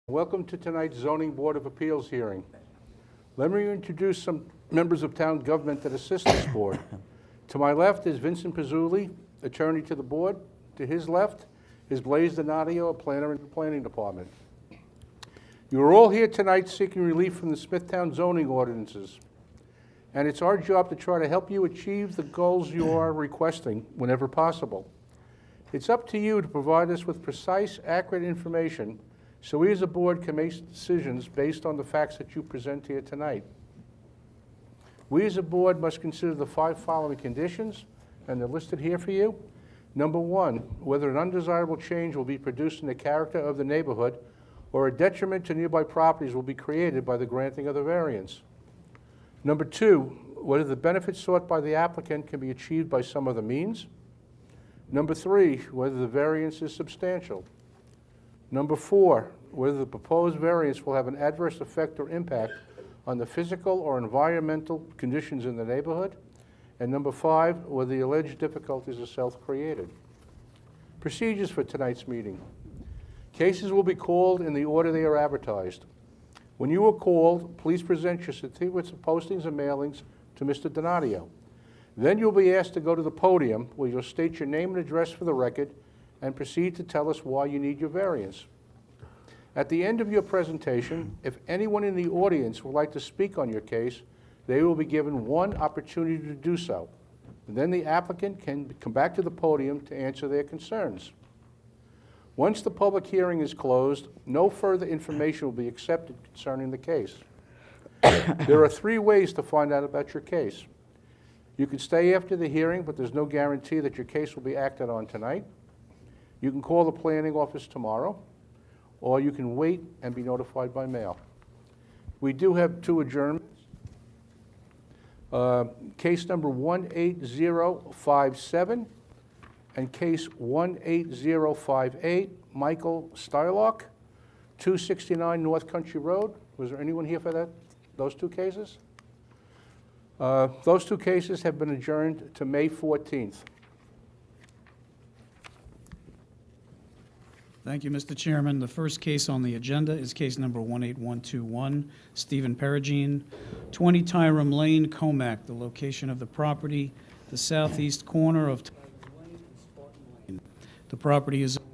Welcome to tonight's Zoning Board of Appeals hearing. Let me introduce some members of town government that assist this board. To my left is Vincent Pizzulli, attorney to the board. To his left is Blaise Donadio, a planner in the planning department. You are all here tonight seeking relief from the Smithtown zoning ordinances. And it's our job to try to help you achieve the goals you are requesting whenever possible. It's up to you to provide us with precise, accurate information so we as a board can make decisions based on the facts that you present here tonight. We as a board must consider the 5 following conditions, and they're listed here for you. Number 1, whether an undesirable change will be produced in the character of the neighborhood or a detriment to nearby properties will be created by the granting of the variance. Number 2, whether the benefits sought by the applicant can be achieved by some other means. Number 3, whether the variance is substantial. Number 4, whether the proposed variance will have an adverse effect or impact on the physical or environmental conditions in the neighborhood. And number 5, whether the alleged difficulties are self-created. Procedures for tonight's meeting. Cases will be called in the order they are advertised. When you are called, please present your certificates of postings and mailings to Mr. Donadio. Then you'll be asked to go to the podium where you'll state your name and address for the record and proceed to tell us why you need your variance. At the end of your presentation, if anyone in the audience would like to speak on your case, they will be given 1 opportunity to do so. And then the applicant can come back to the podium to answer their concerns. Once the public hearing is closed, no further information will be accepted concerning the case. There are 3 ways to find out about your case. You can stay after the hearing, but there's no guarantee that your case will be acted on tonight. You can call the planning office tomorrow, or you can wait and be notified by mail. We do have 2 adjournments. Case number 18057 and case 18058, Michael Stylock, 269 North Country Road. Was there anyone here for those 2 cases? Those 2 cases have been adjourned to May 14th. Thank you, Mr. Chairman. The first case on the agenda is case number 18121, Stephen Perugine, 20 Tyrum Lane, Comac. The location of the property, the southeast corner of Tyrum Lane and Spartan Lane. The property is owned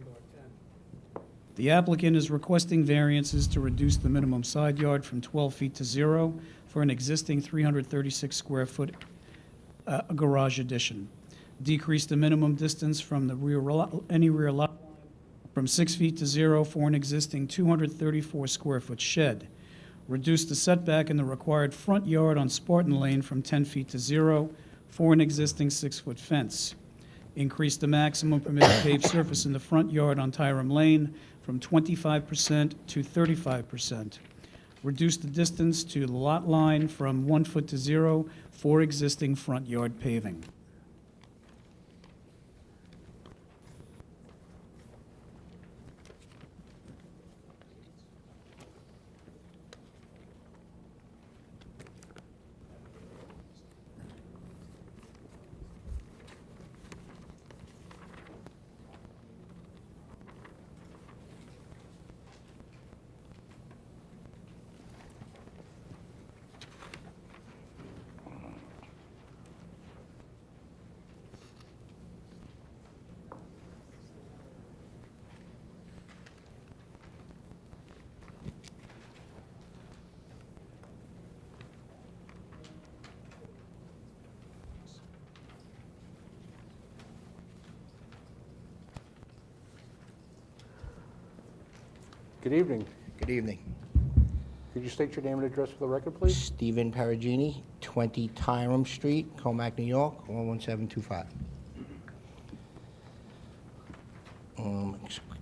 R10. The applicant is requesting variances to reduce the minimum side yard from 12 feet to 0 for an existing 336 square foot garage addition. Decrease the minimum distance from the any rear lot from 6 feet to 0 for an existing 234 square foot shed. Reduce the setback in the required front yard on Spartan Lane from 10 feet to 0 for an existing 6-foot fence. Increase the maximum permitted paved surface in the front yard on Tyrum Lane from 25% to 35%. Reduce the distance to the lot line from 1 foot to 0 for existing front yard paving. Good evening. Good evening. Could you state your name and address for the record, please? Stephen Perugine, 20 Tyrum Street, Comac, New York, 11725.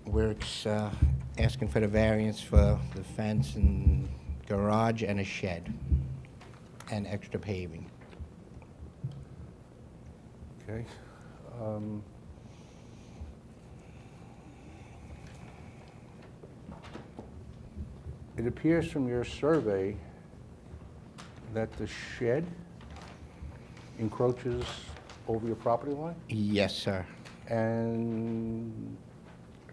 We're asking for the variance for the fence and garage and a shed and extra paving. Okay. It appears from your survey that the shed encroaches over your property line Yes, sir. and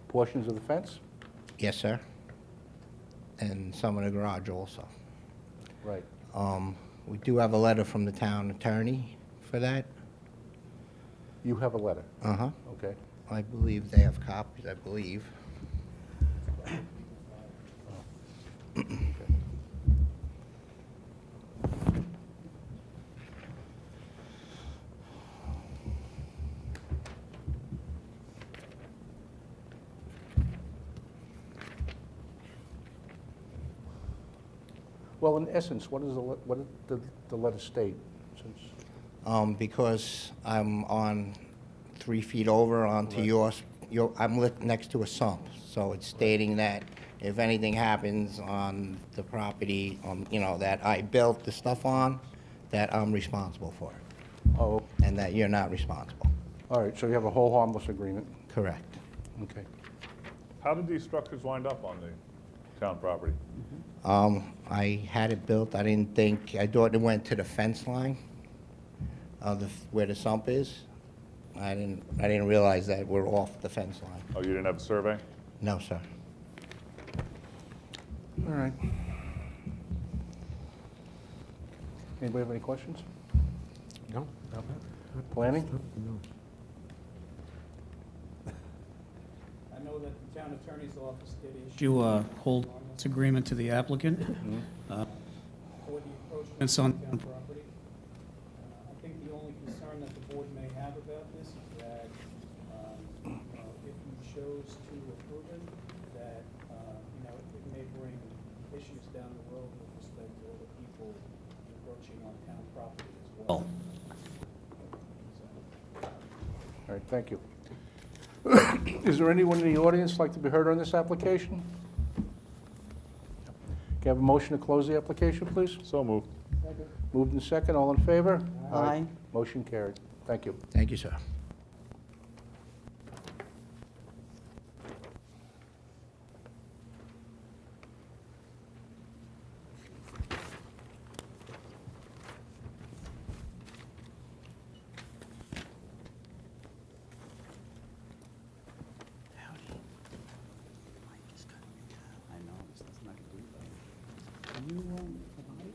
portions of the fence? Yes, sir. and some in the garage also. Right. We do have a letter from the town attorney for that. You have a letter, Uh-huh. okay? I believe they have copies, I believe. Well, in essence, what did the letter state? Since Because I'm on 3 feet over onto Right. I'm lit next to a sump. So it's stating that if anything happens on the property, that I built the stuff on, that I'm responsible for it, Oh, and that you're not responsible. all right, so you have a whole harmless agreement, Correct. okay. How did these structures wind up on the town property? I had it built, I thought it went to the fence line of where the sump is. I didn't realize that we're off the fence line. Oh, you didn't have a survey? No, sir. All right. Anybody have any questions? No? Planning? I know that the town attorney's office did issue a hold harmless agreement to the applicant for the encroachments on town property. I think the only concern that the board may have about this is that if you chose to approve it, that it may bring issues down the road with respect to other people encroaching on town property as well. All right, thank you. Is there anyone in the audience like to be heard on this application? Can I have a motion to close the application, please? So moved. Moved in second, all in favor? Aye. Motion carried. Thank you. Thank you, sir. I know, that's not going to do that. Can you provide it?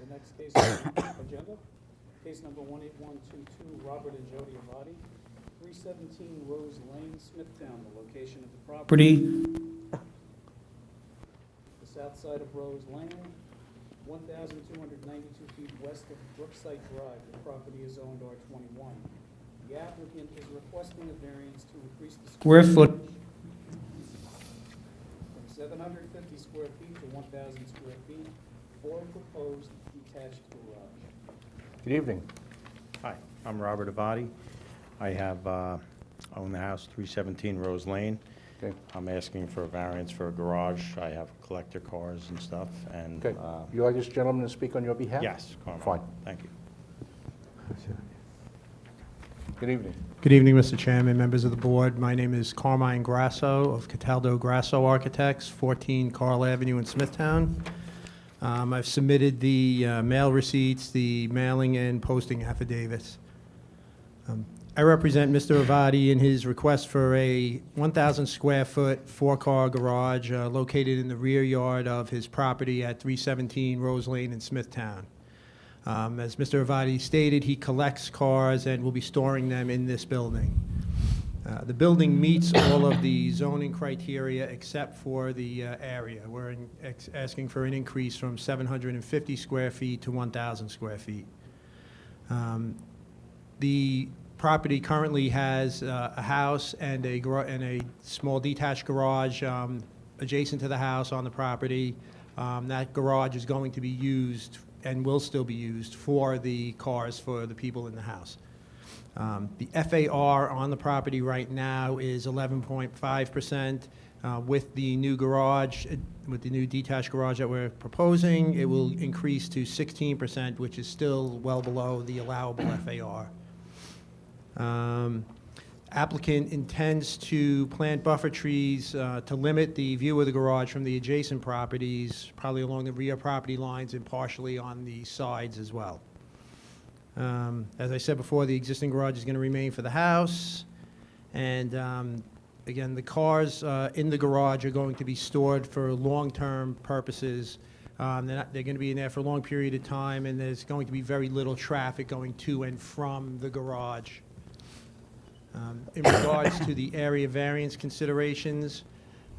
The next case on the agenda, case number 18122, Robert and Jody Avati, 317 Rose Lane, Smithtown, the location of the property. The south side of Rose Lane, 1,292 feet west of Brookside Drive. The property is owned R21. The applicant is requesting a variance to increase the square foot from 750 square feet to 1,000 square feet for a proposed detached garage. Good evening. Hi, I'm Robert Avati. I have own the house, 317 Rose Lane. Okay. I'm asking for a variance for a garage. I have collector cars and stuff, and... Okay. You like this gentleman to speak on your behalf? Yes, Carmine. Fine. Thank you. Good evening. Good evening, Mr. Chairman, members of the board. My name is Carmine Grasso of Cataldo Grasso Architects, 14 Carl Avenue in Smithtown. I've submitted the mail receipts, the mailing and posting affidavits. I represent Mr. Avati in his request for a 1,000 square foot, 4-car garage located in the rear yard of his property at 317 Rose Lane in Smithtown. As Mr. Avati stated, he collects cars and will be storing them in this building. The building meets all of the zoning criteria except for the area. We're asking for an increase from 750 square feet to 1,000 square feet. The property currently has a house and a small detached garage adjacent to the house on the property. That garage is going to be used and will still be used for the cars for the people in the house. The FAR on the property right now is 11.5%. With the new garage, with the new detached garage that we're proposing, it will increase to 16%, which is still well below the allowable FAR. Applicant intends to plant buffer trees to limit the view of the garage from the adjacent properties, probably along the rear property lines and partially on the sides as well. As I said before, the existing garage is going to remain for the house. And again, the cars in the garage are going to be stored for long-term purposes. They're going to be in there for a long period of time, and there's going to be very little traffic going to and from the garage. In regards to the area variance considerations,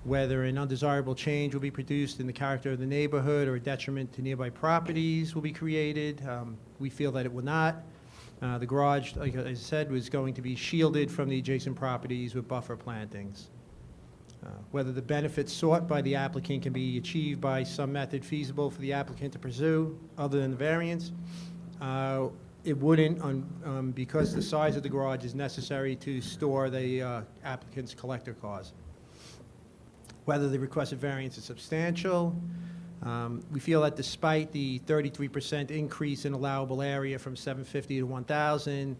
whether an undesirable change will be produced in the character of the neighborhood or a detriment to nearby properties will be created, we feel that it will not. The garage, like I said, was going to be shielded from the adjacent properties with buffer plantings. Whether the benefits sought by the applicant can be achieved by some method feasible for the applicant to pursue other than the variance, it wouldn't, because the size of the garage is necessary to store the applicant's collector cars. Whether the requested variance is substantial, we feel that despite the 33% increase in allowable area from 750 to 1,000,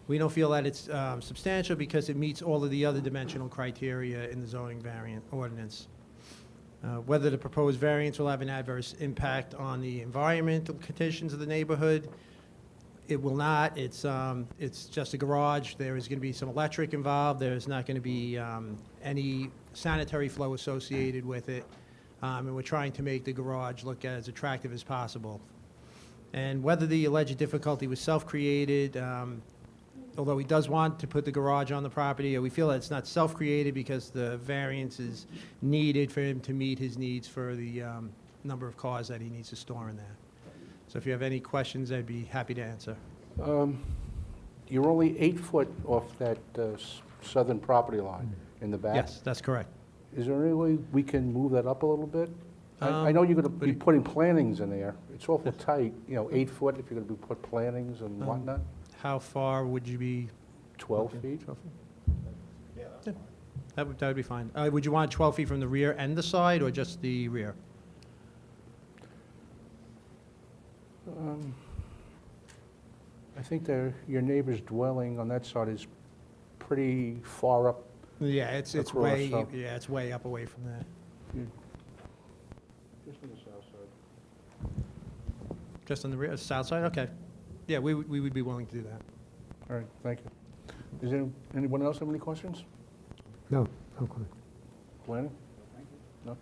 we don't feel that it's substantial because it meets all of the other dimensional criteria in the zoning variant ordinance. Whether the proposed variance will have an adverse impact on the environmental conditions of the neighborhood, it will not. It's just a garage. There is going to be some electric involved. There's not going to be any sanitary flow associated with it. And we're trying to make the garage look as attractive as possible. And whether the alleged difficulty was self-created, although he does want to put the garage on the property, we feel that it's not self-created because the variance is needed for him to meet his needs for the number of cars that he needs to store in there. So if you have any questions, I'd be happy to answer. You're only 8 foot off that southern property line in the back? Yes, that's correct. Is there any way we can move that up a little bit? I know you're going to be putting plantings in there. It's awful tight, 8 foot if you're going to be put plantings and whatnot. How far would you be? 12 feet? 12 feet? Yeah, that would be fine. Would you want 12 feet from the rear and the side, or just the rear? I think your neighbor's dwelling on that side is pretty far up. Yeah, it's Across, way, so- yeah, it's way up away from that. Just on the south side. Just on the rear, south side, okay. Yeah, we would be willing to do that. All right, thank you. Is there anyone else have any questions? No, no comment. Planning? No?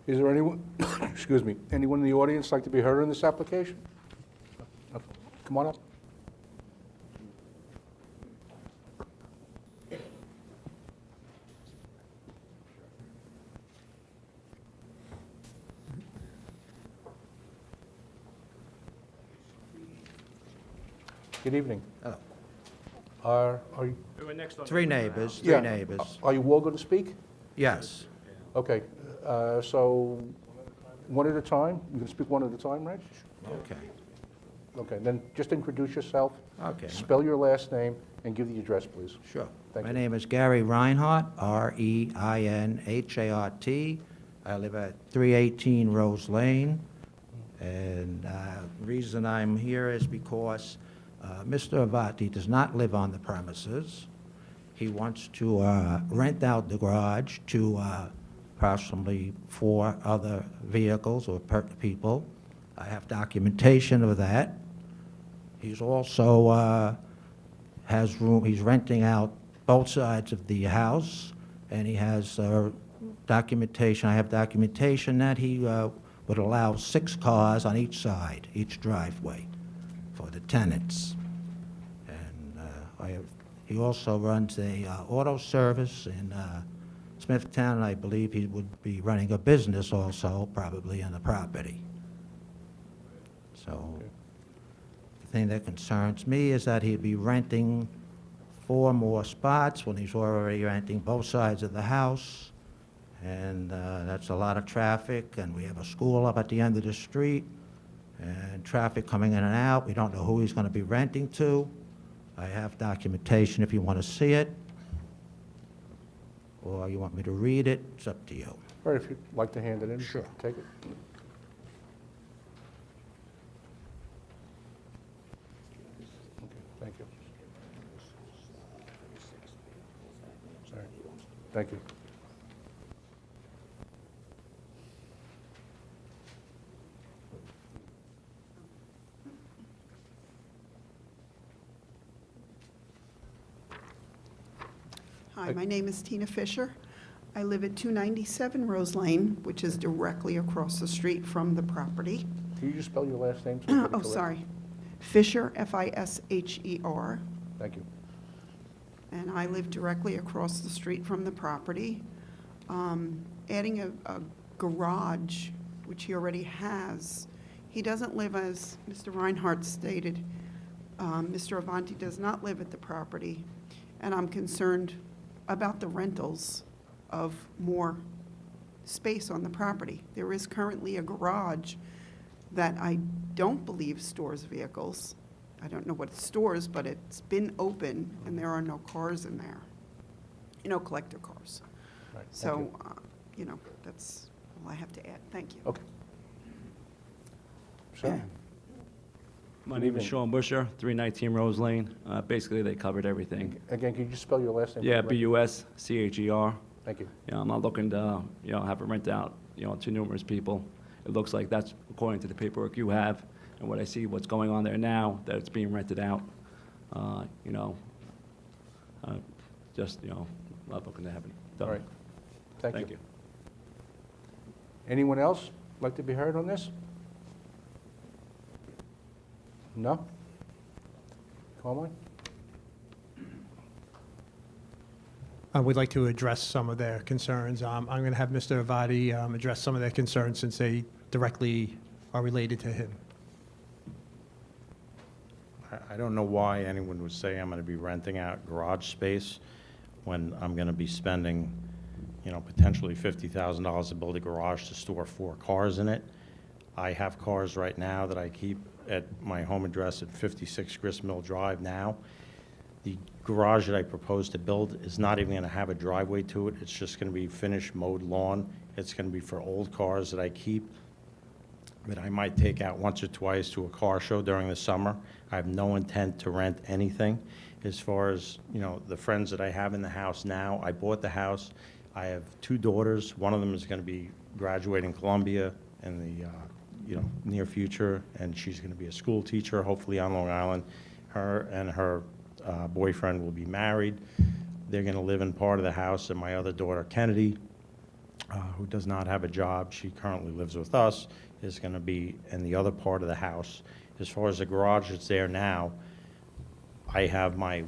Is there anyone, excuse me, anyone in the audience like to be heard on this application? No. Come on up. Good evening. Hello. Are you? Three neighbors, Yeah. three neighbors. Are you all going to speak? Yes. Okay, so one at a time? You can speak one at a time, right? Okay. Okay, then just introduce yourself, Okay. spell your last name, and give the address, please. Sure. Thank My you. name is Gary Reinhardt, R-E-I-N-H-A-R-T. I live at 318 Rose Lane. And the reason I'm here is because Mr. Avati does not live on the premises. He wants to rent out the garage to approximately 4 other vehicles or people. I have documentation of that. He's also has room, he's renting out both sides of the house, and he has documentation, I have documentation that he would allow 6 cars on each side, each driveway, for the tenants. And he also runs a auto service in Smithtown, and I believe he would be running a business also, probably on the property. So, the thing that concerns me is that he'd be renting 4 more spots when he's already renting both sides of the house. And that's a lot of traffic, and we have a school up at the end of the street, and traffic coming in and out. We don't know who he's going to be renting to. I have documentation if you want to see it, or you want me to read it, it's up to you. All right, if you'd like to hand it in. Sure. Take it. Okay, thank you. Thank you. Hi, my name is Tina Fisher. I live at 297 Rose Lane, which is directly across the street from the property. Can you just spell your last name? so we get it Oh, correct? sorry. Fisher, Fisher. Thank you. And I live directly across the street from the property. Adding a garage, which he already has, he doesn't live, as Mr. Reinhardt stated, Mr. Avanti does not live at the property, and I'm concerned about the rentals of more space on the property. There is currently a garage that I don't believe stores vehicles. I don't know what it stores, but it's been open, and there are no cars in there. No collector cars. Right, thank So, you. that's all I have to add. Thank you. Okay. Sir? My name is Sean Busher, 319 Rose Lane. Basically, they covered everything. Again, can you just spell your last name? Yeah, for the record? B-U-S-C-H-E-R. Thank you. Yeah, I'm not looking to, have it rent out, to numerous people. It looks like that's according to the paperwork you have, and what I see, what's going on there now, that it's being rented out. Just, not looking to have it done. All right. Thank Thank you. you. Anyone else like to be heard on this? No? Carmine? We'd like to address some of their concerns. I'm going to have Mr. Avati address some of their concerns since they directly are related to him. I don't know why anyone would say I'm going to be renting out garage space when I'm going to be spending, potentially $50,000 to build a garage to store 4 cars in it. I have cars right now that I keep at my home address at 56 Grist Mill Drive now. The garage that I propose to build is not even going to have a driveway to it. It's just going to be finished mowed lawn. It's going to be for old cars that I keep, that I might take out once or twice to a car show during the summer. I have no intent to rent anything. As far as, the friends that I have in the house now, I bought the house. I have 2 daughters. One of them is going to be graduating Columbia in the, near future, and she's going to be a school teacher, hopefully on Long Island. Her and her boyfriend will be married. They're going to live in part of the house, and my other daughter, Kennedy, who does not have a job, she currently lives with us, is going to be in the other part of the house. As far as the garage that's there now, I have not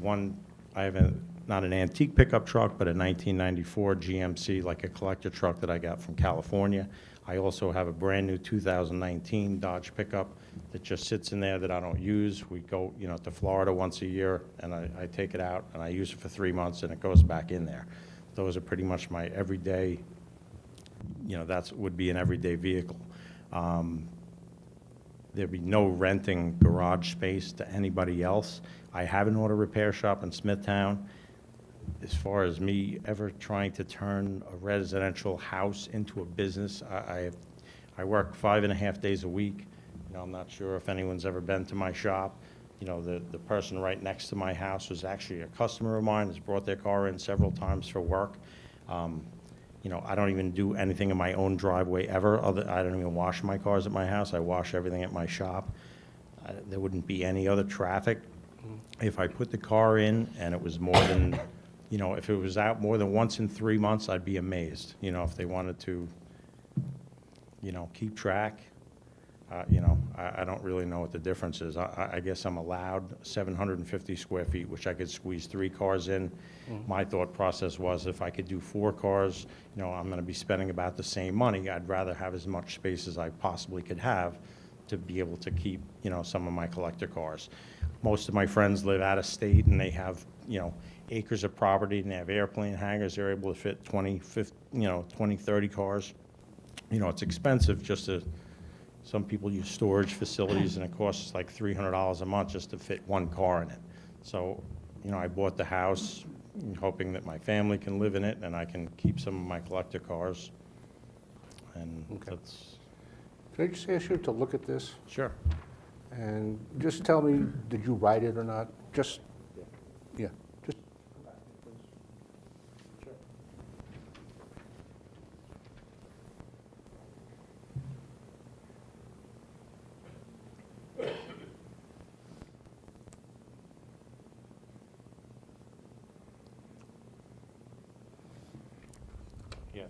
an antique pickup truck, but a 1994 GMC, like a collector truck that I got from California. I also have a brand-new 2019 Dodge pickup that just sits in there that I don't use. We go, to Florida once a year, and I take it out, and I use it for 3 months, and it goes back in there. Those are pretty much my everyday, would be an everyday vehicle. There'd be no renting garage space to anybody else. I have an auto repair shop in Smithtown. As far as me ever trying to turn a residential house into a business, I work 5.5 days a week. I'm not sure if anyone's ever been to my shop. The person right next to my house was actually a customer of mine, has brought their car in several times for work. I don't even do anything in my own driveway ever. I don't even wash my cars at my house. I wash everything at my shop. There wouldn't be any other traffic. If I put the car in and it was more than, if it was out more than once in 3 months, I'd be amazed. If they wanted to, keep track. I don't really know what the difference is. I guess I'm allowed 750 square feet, which I could squeeze 3 cars in. My thought process was if I could do 4 cars, I'm going to be spending about the same money. I'd rather have as much space as I possibly could have to be able to keep, some of my collector cars. Most of my friends live out of state, and they have, acres of property, and they have airplane hangars. They're able to fit 20, 30 cars. It's expensive just to... Some people use storage facilities, and it costs like $300 a month just to fit 1 car in it. So, I bought the house hoping that my family can live in it, and I can keep some of my collector cars. And that's... Can I just ask you to look at this? Sure. And just tell me, did you write it or not? Just, yeah, just,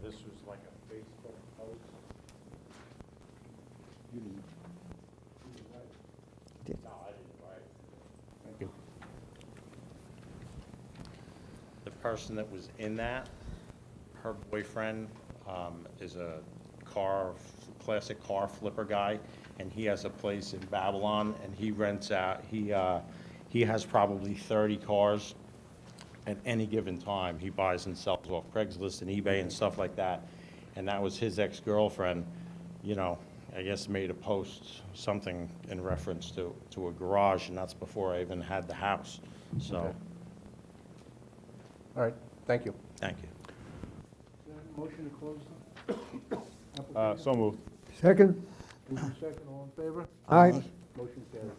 this was like a Facebook post. No, I didn't write. Thank you. The person that was in that, her boyfriend is a classic car flipper guy, and he has a place in Babylon, and he rents out, he has probably 30 cars at any given time. He buys and sells off Craigslist and eBay and stuff like that. And that was his ex-girlfriend, you know, I guess made a post, something in reference to a garage, and that's before I even had the house. So, Okay. All right, thank you. thank you. Motion to close So moved. Second? Move in second, all in favor? Aye. Motion carried.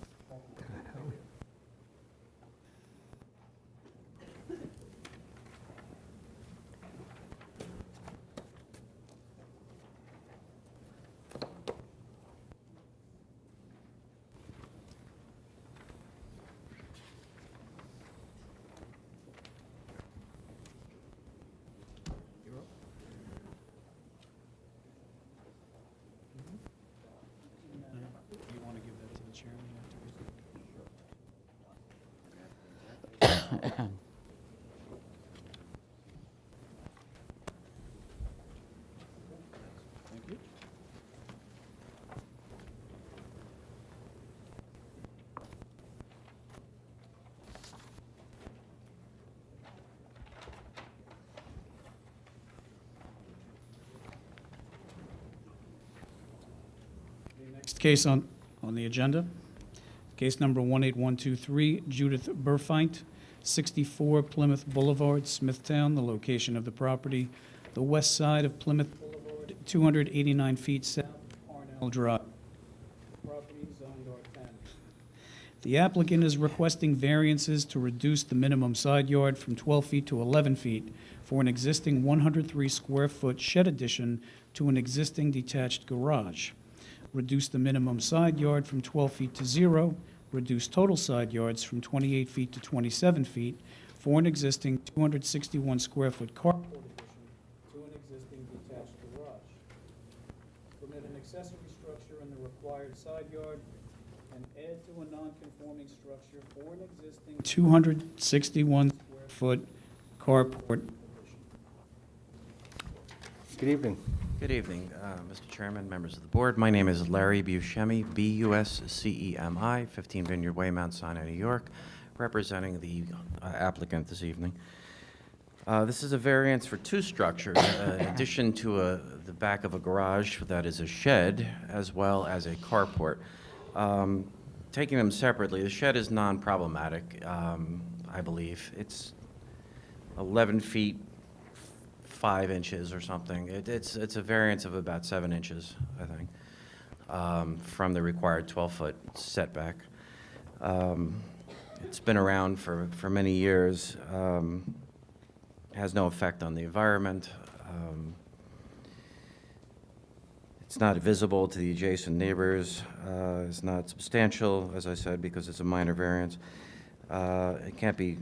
You want to give that to the chairman after? Thank you. The next case on the agenda, case number 18123, Judith Burfeint, 64 Plymouth Boulevard, Smithtown, the location of the property, the west side of Plymouth Boulevard, 289 feet south of Parnell Drive. Property zoned R10. The applicant is requesting variances to reduce the minimum side yard from 12 feet to 11 feet for an existing 103-square-foot shed addition to an existing detached garage. Reduce the minimum side yard from 12 feet to 0, reduce total side yards from 28 feet to 27 feet for an existing 261-square-foot carport addition to an existing detached garage. Permit an accessory structure in the required side yard and add to a non-conforming structure for an existing 261-square-foot carport addition. Good evening. Good evening, Mr. Chairman, members of the board. My name is Larry Buscemi, B-U-S-C-E-M-I, 15 Vineyard Way, Mount Sinai, New York, representing the applicant this evening. This is a variance for two structures, in addition to the back of a garage that is a shed, as well as a carport. Taking them separately, the shed is non-problematic, I believe. It's 11 feet 5 inches or something. It's a variance of about 7 inches, I think, from the required 12-foot setback. It's been around for many years. Has no effect on the environment. It's not visible to the adjacent neighbors. It's not substantial, as I said, because it's a minor variance. It can't be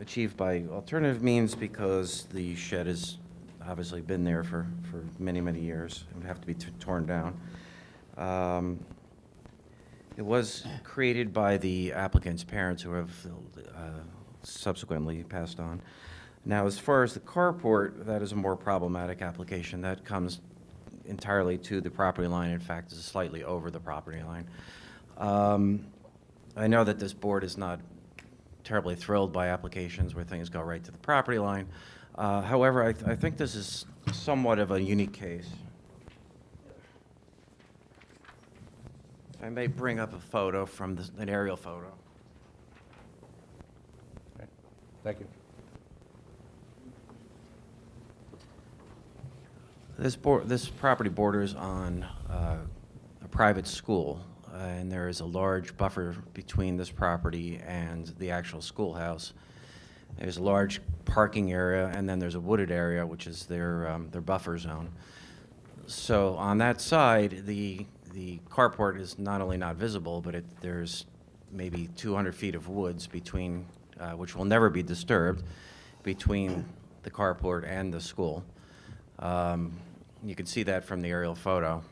achieved by alternative means because the shed has obviously been there for many, many years. It would have to be torn down. It was created by the applicant's parents, who have subsequently passed on. Now, as far as the carport, that is a more problematic application. That comes entirely to the property line. In fact, is slightly over the property line. I know that this board is not terribly thrilled by applications where things go right to the property line. However, I think this is somewhat of a unique case. I may bring up a photo from an aerial photo. Okay, thank you. This property borders on a private school, and there is a large buffer between this property and the actual schoolhouse. There's a large parking area, and then there's a wooded area, which is their buffer zone. So on that side, the carport is not only not visible, but there's maybe 200 feet of woods between, which will never be disturbed, between the carport and the school. You can see that from the aerial photo.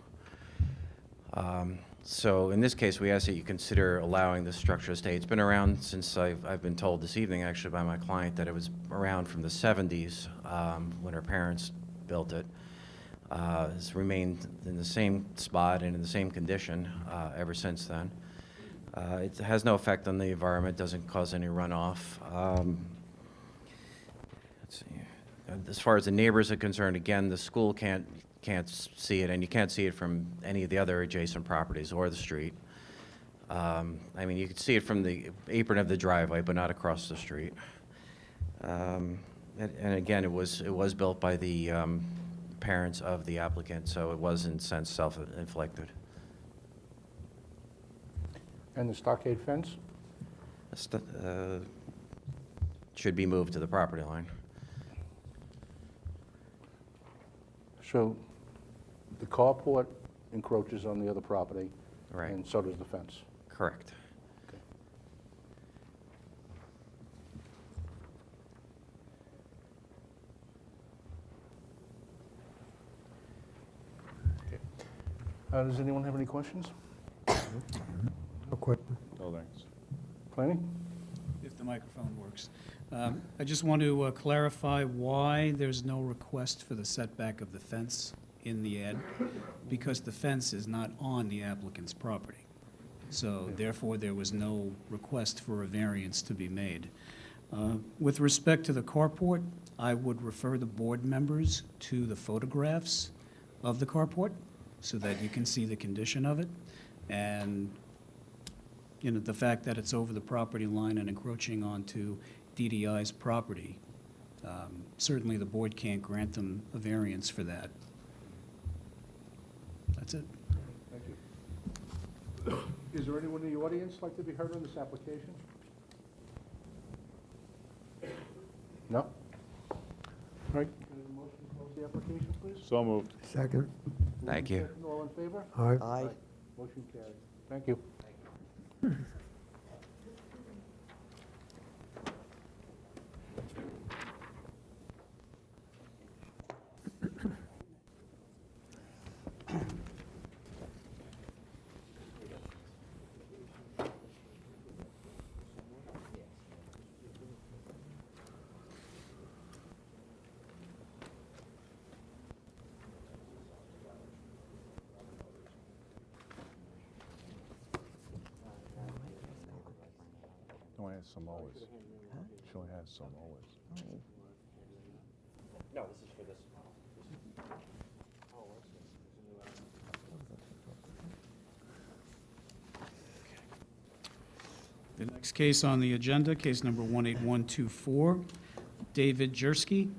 So in this case, we ask that you consider allowing this structure to stay. It's been around since I've been told this evening, actually, by my client, that it was around from the 70s when her parents built it. It's remained in the same spot and in the same condition ever since then. It has no effect on the environment, doesn't cause any runoff. Let's see. As far as the neighbors are concerned, again, the school can't see it, and you can't see it from any of the other adjacent properties or the street. I mean, you can see it from the apron of the driveway, but not across the street. And again, it was built by the parents of the applicant, so it was in a sense self-inflicted. And the stockade fence? Should be moved to the property line. So the carport encroaches on the other property. Right. And so does the fence. Correct. Okay. Does anyone have any questions? No question. No, thanks. Planning? If the microphone works. I just want to clarify why there's no request for the setback of the fence in the ad, because the fence is not on the applicant's property. So therefore, there was no request for a variance to be made. With respect to the carport, I would refer the board members to the photographs of the carport so that you can see the condition of it. And, you know, the fact that it's over the property line and encroaching onto DDI's property, certainly the board can't grant them a variance for that. That's it. Thank you. Is there anyone in the audience like to be heard on this application? No? All right, can I have a motion to close the application, please? So moved. Second. Thank you. Second, all in favor? Aye. Motion carried. Thank you. She only has some always. She only has some always. No, this is for this. The next case on the agenda, case number 18124, David Jersky,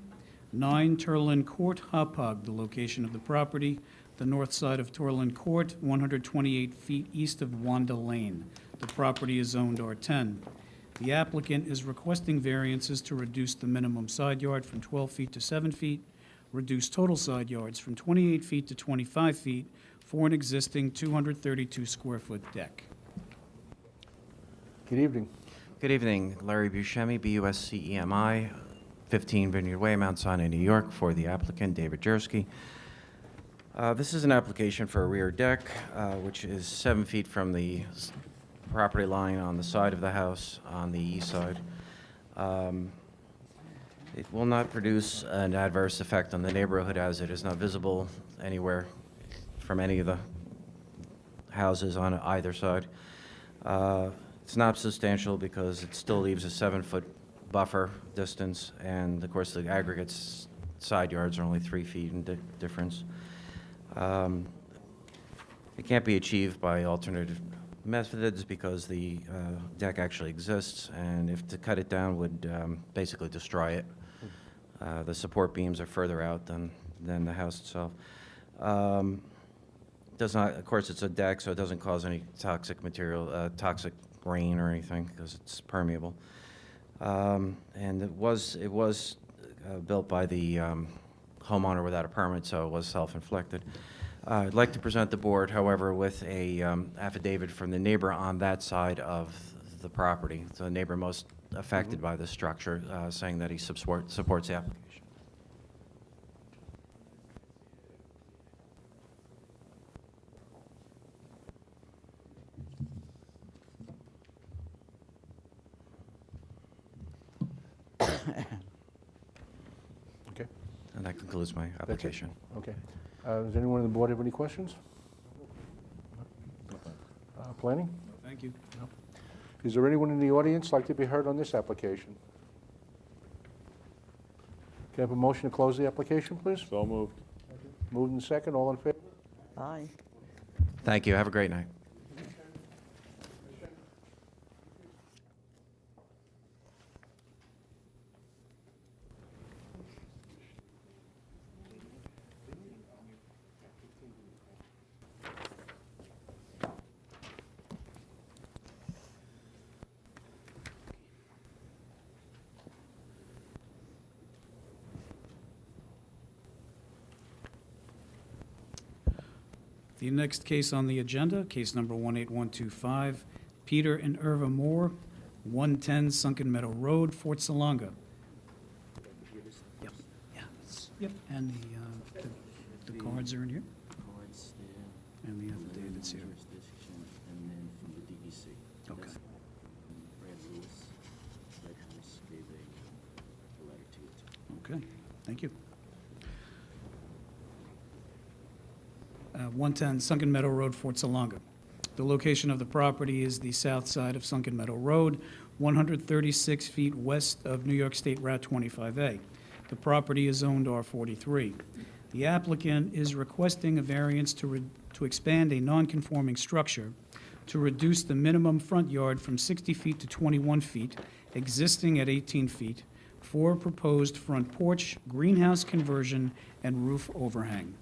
9 Turlin Court, Hauppauge, the location of the property, the north side of Turlin Court, 128 feet east of Wanda Lane. The property is zoned R10. The applicant is requesting variances to reduce the minimum side yard from 12 feet to 7 feet, reduce total side yards from 28 feet to 25 feet for an existing 232-square-foot deck. Good evening. Good evening, Larry Buscemi, B-U-S-C-E-M-I, 15 Vineyard Way, Mount Sinai, New York, for the applicant, David Jersky. This is an application for a rear deck, which is 7 feet from the property line on the side of the house on the east side. It will not produce an adverse effect on the neighborhood, as it is not visible anywhere from any of the houses on either side. It's not substantial because it still leaves a 7-foot buffer distance, and of course the aggregate side yards are only 3 feet in difference. It can't be achieved by alternative methods because the deck actually exists, and if to cut it down would basically destroy it. The support beams are further out than the house itself. Does not, of course, it's a deck, so it doesn't cause any toxic material, toxic rain or anything, because it's permeable. And it was built by the homeowner without a permit, so it was self-inflicted. I'd like to present the board, however, with a affidavit from the neighbor on that side of the property, the neighbor most affected by this structure, saying that he supports the application. That concludes my application. Okay. Does anyone on the board have any questions? Planning? Thank you. Is there anyone in the audience like to be heard on this application? Can I have a motion to close the application, please? So moved. Moved and second, all in favor? Aye. Thank you. Have a great night. The next case on the agenda, case number 18125, Peter and Irva Moore, 110 Sunken Meadow Road, Fort Salonga. Yep, yeah, yep, and the cards are in here, Cards there. and the affidavits here. Jurisdiction, and then from the DEC. Okay. That's, Brad Lewis, Red House gave a letter to you. Okay, thank you. 110 Sunken Meadow Road, Fort Salonga. The location of the property is the south side of Sunken Meadow Road, 136 feet west of New York State Route 25A. The property is zoned R43. The applicant is requesting a variance to expand a non-conforming structure to reduce the minimum front yard from 60 feet to 21 feet, existing at 18 feet, for proposed front porch, greenhouse conversion, and roof overhang.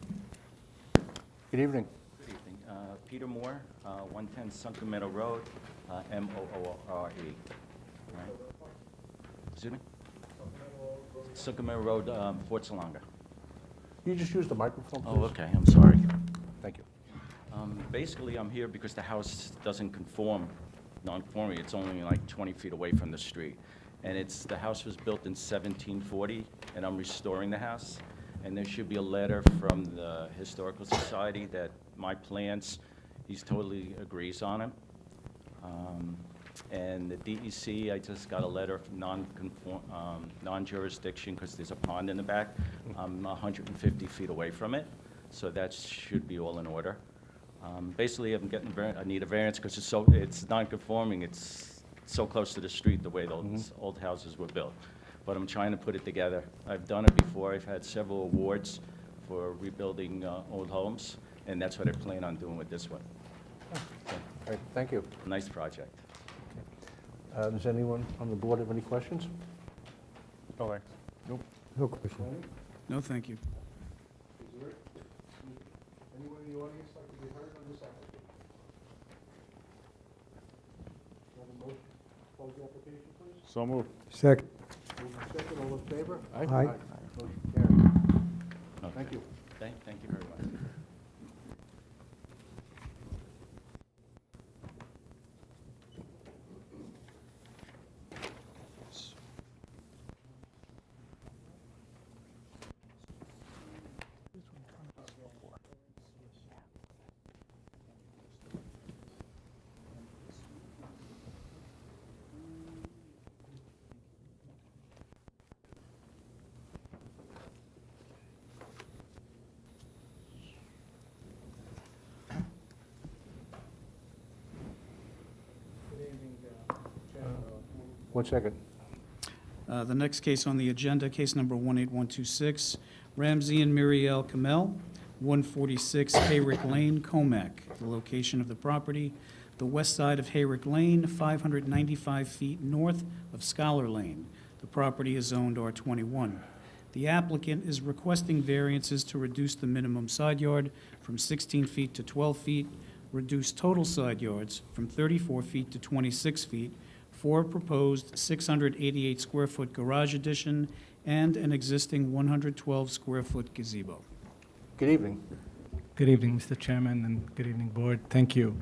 Good evening. Good evening. Peter Moore, 110 Sunken Meadow Road, Moore. Right? Excuse me? Sunken Meadow Road, Fort Salonga. You just use the microphone, please. Oh, okay, I'm sorry. Thank you. Basically, I'm here because the house doesn't conform, non-conforming. It's only like 20 feet away from the street. And the house was built in 1740, and I'm restoring the house. And there should be a letter from the Historical Society that my plans, he totally agrees on them. And the DEC, I just got a letter of non-jurisdiction because there's a pond in the back. I'm 150 feet away from it, so that should be all in order. Basically, I need a variance because it's non-conforming. It's so close to the street the way those old houses were built. But I'm trying to put it together. I've done it before. I've had several awards for rebuilding old homes, and that's what I plan on doing with this one. All right, thank you. Nice project. Does anyone on the board have any questions? No, thanks. No question. No, thank you. Is there anyone in the audience like to be heard on this application? Have a motion to close the application, please? So moved. Second. Moved and second, all in favor? Aye. Motion carried. Thank you. Thank you very much. One second. The next case on the agenda, case number 18126, Ramsey and Muriel Kamel, 146 Hayrick Lane, Comac. The location of the property, the west side of Hayrick Lane, 595 feet north of Scholar Lane. The property is zoned R21. The applicant is requesting variances to reduce the minimum side yard from 16 feet to 12 feet, reduce total side yards from 34 feet to 26 feet, for a proposed 688 square foot garage addition and an existing 112 square foot gazebo. Good evening. Good evening, Mr. Chairman, and good evening, Board. Thank you.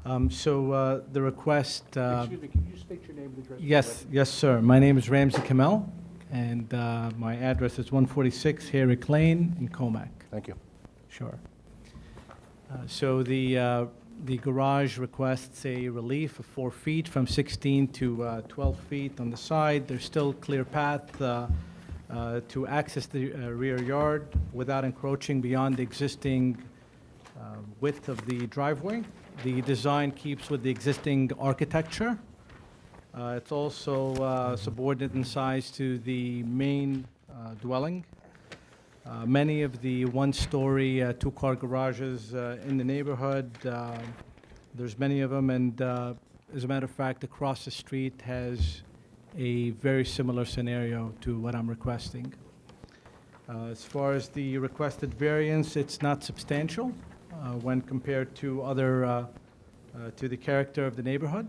The request... Excuse me, can you state your name and address? Yes, sir. My name is Ramsey Kamel, and my address is 146 Hayrick Lane in Comac. Thank you. Sure. The garage requests a relief of 4 feet from 16 to 12 feet on the side. There's still clear path to access the rear yard without encroaching beyond the existing width of the driveway. The design keeps with the existing architecture. It's also subordinate in size to the main dwelling. Many of the one-story, two-car garages in the neighborhood, there's many of them, and as a matter of fact, across the street has a very similar scenario to what I'm requesting. As far as the requested variance, it's not substantial when compared to other, to the character of the neighborhood.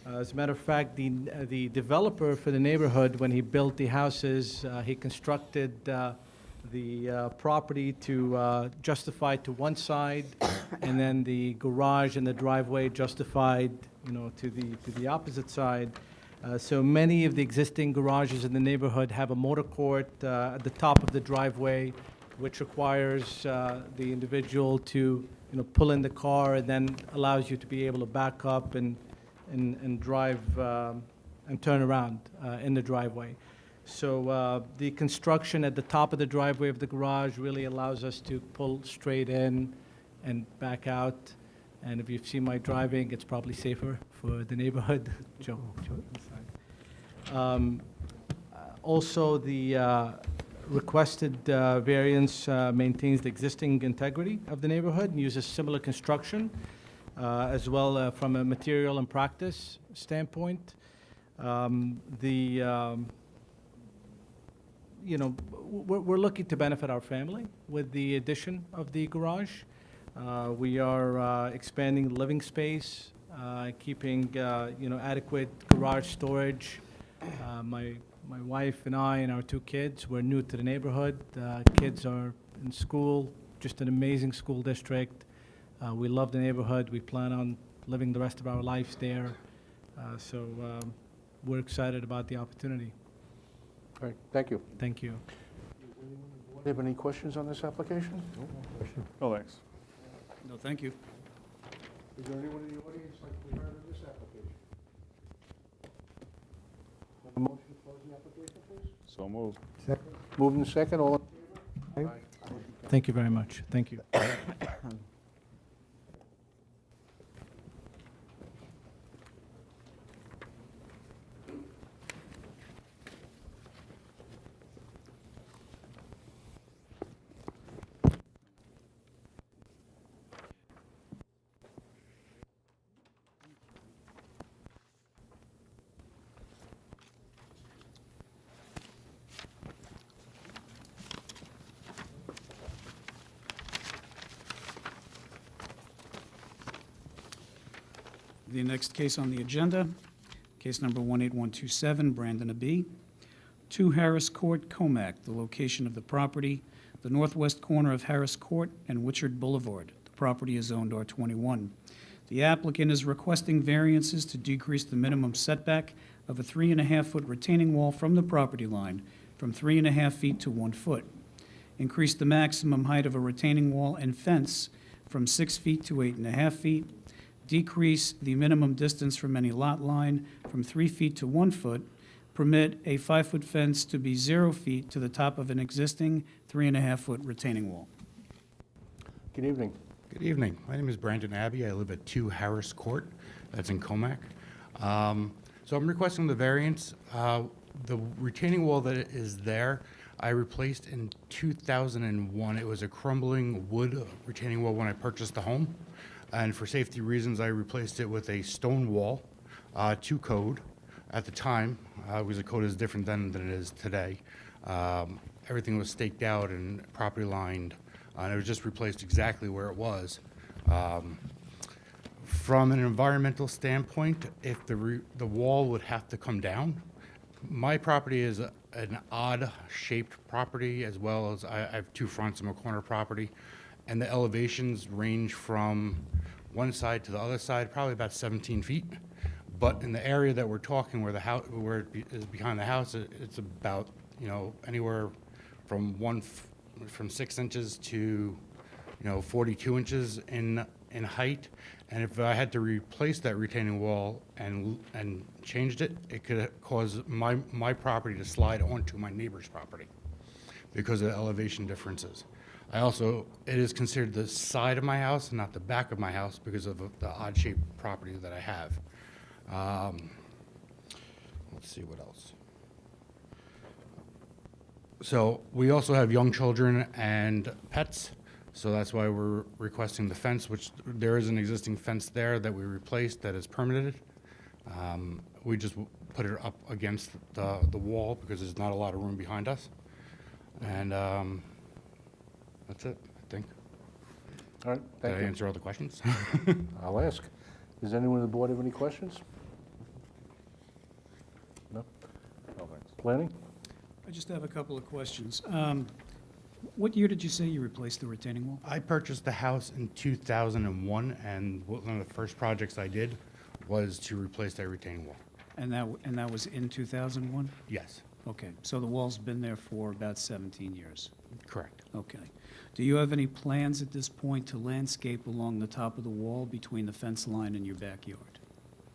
As a matter of fact, the developer for the neighborhood, when he built the houses, he constructed the property to justify to one side, and then the garage and the driveway justified, to the opposite side. So many of the existing garages in the neighborhood have a motor court at the top of the driveway, which requires the individual to, pull in the car, and then allows you to be able to back up and drive and turn around in the driveway. So the construction at the top of the driveway of the garage really allows us to pull straight in and back out. And if you've seen my driving, it's probably safer for the neighborhood. Joe inside. Also, the requested variance maintains the existing integrity of the neighborhood and uses similar construction, as well from a material and practice standpoint. We're looking to benefit our family with the addition of the garage. We are expanding the living space, keeping adequate garage storage. My wife and I and our two kids, we're new to the neighborhood. Kids are in school, just an amazing school district. We love the neighborhood. We plan on living the rest of our lives there. So we're excited about the opportunity. All right, thank you. Thank you. Do you have any questions on this application? No, thanks. No, thank you. Is there anyone in the audience like to be heard on this application? Have a motion to close the application, please? So moved. Second. Moved in second, all in favor? Aye. Thank you very much. Thank you. The next case on the agenda, case number 18127, Brandon A.B., 2 Harris Court, Comac, the location of the property, the northwest corner of Harris Court and Witchard Boulevard. The property is zoned R21. The applicant is requesting variances to decrease the minimum setback of a 3.5-foot retaining wall from the property line from 3.5 feet to 1 foot. Increase the maximum height of a retaining wall and fence from 6 feet to 8.5 feet. Decrease the minimum distance from any lot line from 3 feet to 1 foot. Permit a 5-foot fence to be 0 feet to the top of an existing 3.5-foot retaining wall. Good evening. Good evening. My name is Brandon Abbey. I live at 2 Harris Court. That's in Comac. So I'm requesting the variance. The retaining wall that is there, I replaced in 2001. It was a crumbling wood retaining wall when I purchased the home. And for safety reasons, I replaced it with a stone wall to code. At the time, because the code is different then than it is today. Everything was staked out and property lined, and it was just replaced exactly where it was. From an environmental standpoint, if the wall would have to come down, my property is an odd-shaped property, as well as I have 2 fronts and a corner property, and the elevations range from one side to the other side, probably about 17 feet. But in the area that we're talking, where the house, where it is behind the house, it's about, anywhere from from 6 inches to, 42 inches in height. And if I had to replace that retaining wall and changed it, it could cause my property to slide onto my neighbor's property because of the elevation differences. It is considered the side of my house and not the back of my house because of the odd-shaped property that I have. Let's see what else. So we also have young children and pets, so that's why we're requesting the fence, which there is an existing fence there that we replaced that is permitted. We just put it up against the wall because there's not a lot of room behind us. And that's it, I think. All right, thank Did you. I answer all the questions? I'll ask. Does anyone on the board have any questions? No? Planning? I just have a couple of questions. What year did you say you replaced the retaining wall? I purchased the house in 2001, and one of the first projects I did was to replace that retaining wall. And that was in 2001? Yes, Okay, so the wall's been there for about 17 years. correct. Okay. Do you have any plans at this point to landscape along the top of the wall between the fence line and your backyard?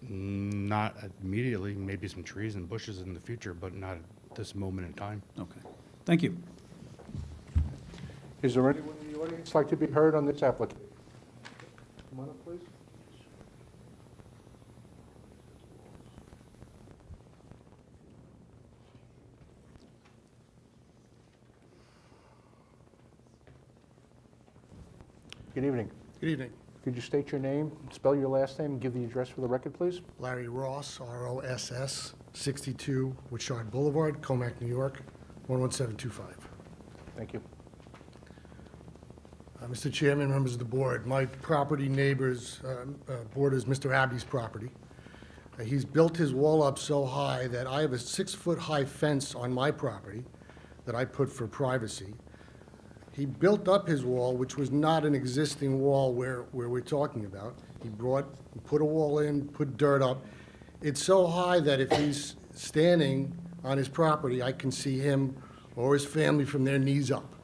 Not immediately, maybe some trees and bushes in the future, but not at this moment in time. Okay. Thank you. Is there anyone in the audience like to be heard on this application? Come on up, please. Good evening. Good evening. Could you state your name, spell your last name, and give the address for the record, please? Larry Ross, R-O-S-S, 62 Wishart Boulevard, Comac, New York, 11725. Thank you. Mr. Chairman, members of the board, my property neighbors borders Mr. Abbey's property. He's built his wall up so high that I have a 6-foot-high fence on my property that I put for privacy. He built up his wall, which was not an existing wall where we're talking about. He put a wall in, put dirt up. It's so high that if he's standing on his property, I can see him or his family from their knees up.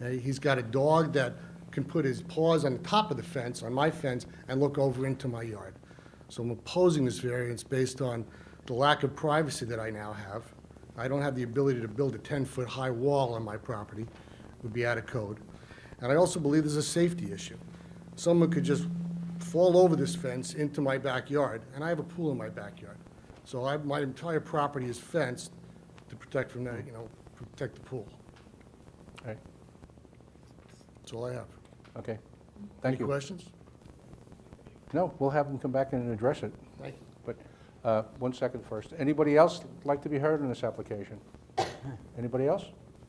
Okay, he's got a dog that can put his paws on the top of the fence, on my fence, and look over into my yard. So I'm opposing this variance based on the lack of privacy that I now have. I don't have the ability to build a 10-foot-high wall on my property. It would be out of code. And I also believe there's a safety issue. Someone could just fall over this fence into my backyard, and I have a pool in my backyard. So my entire property is fenced to protect from that, protect the pool. All right, That's all I have. okay. Thank you. Any questions? No, we'll have them come back and address it. Thank you. But 1 second first. Anybody else like to be heard on this application? Anybody else?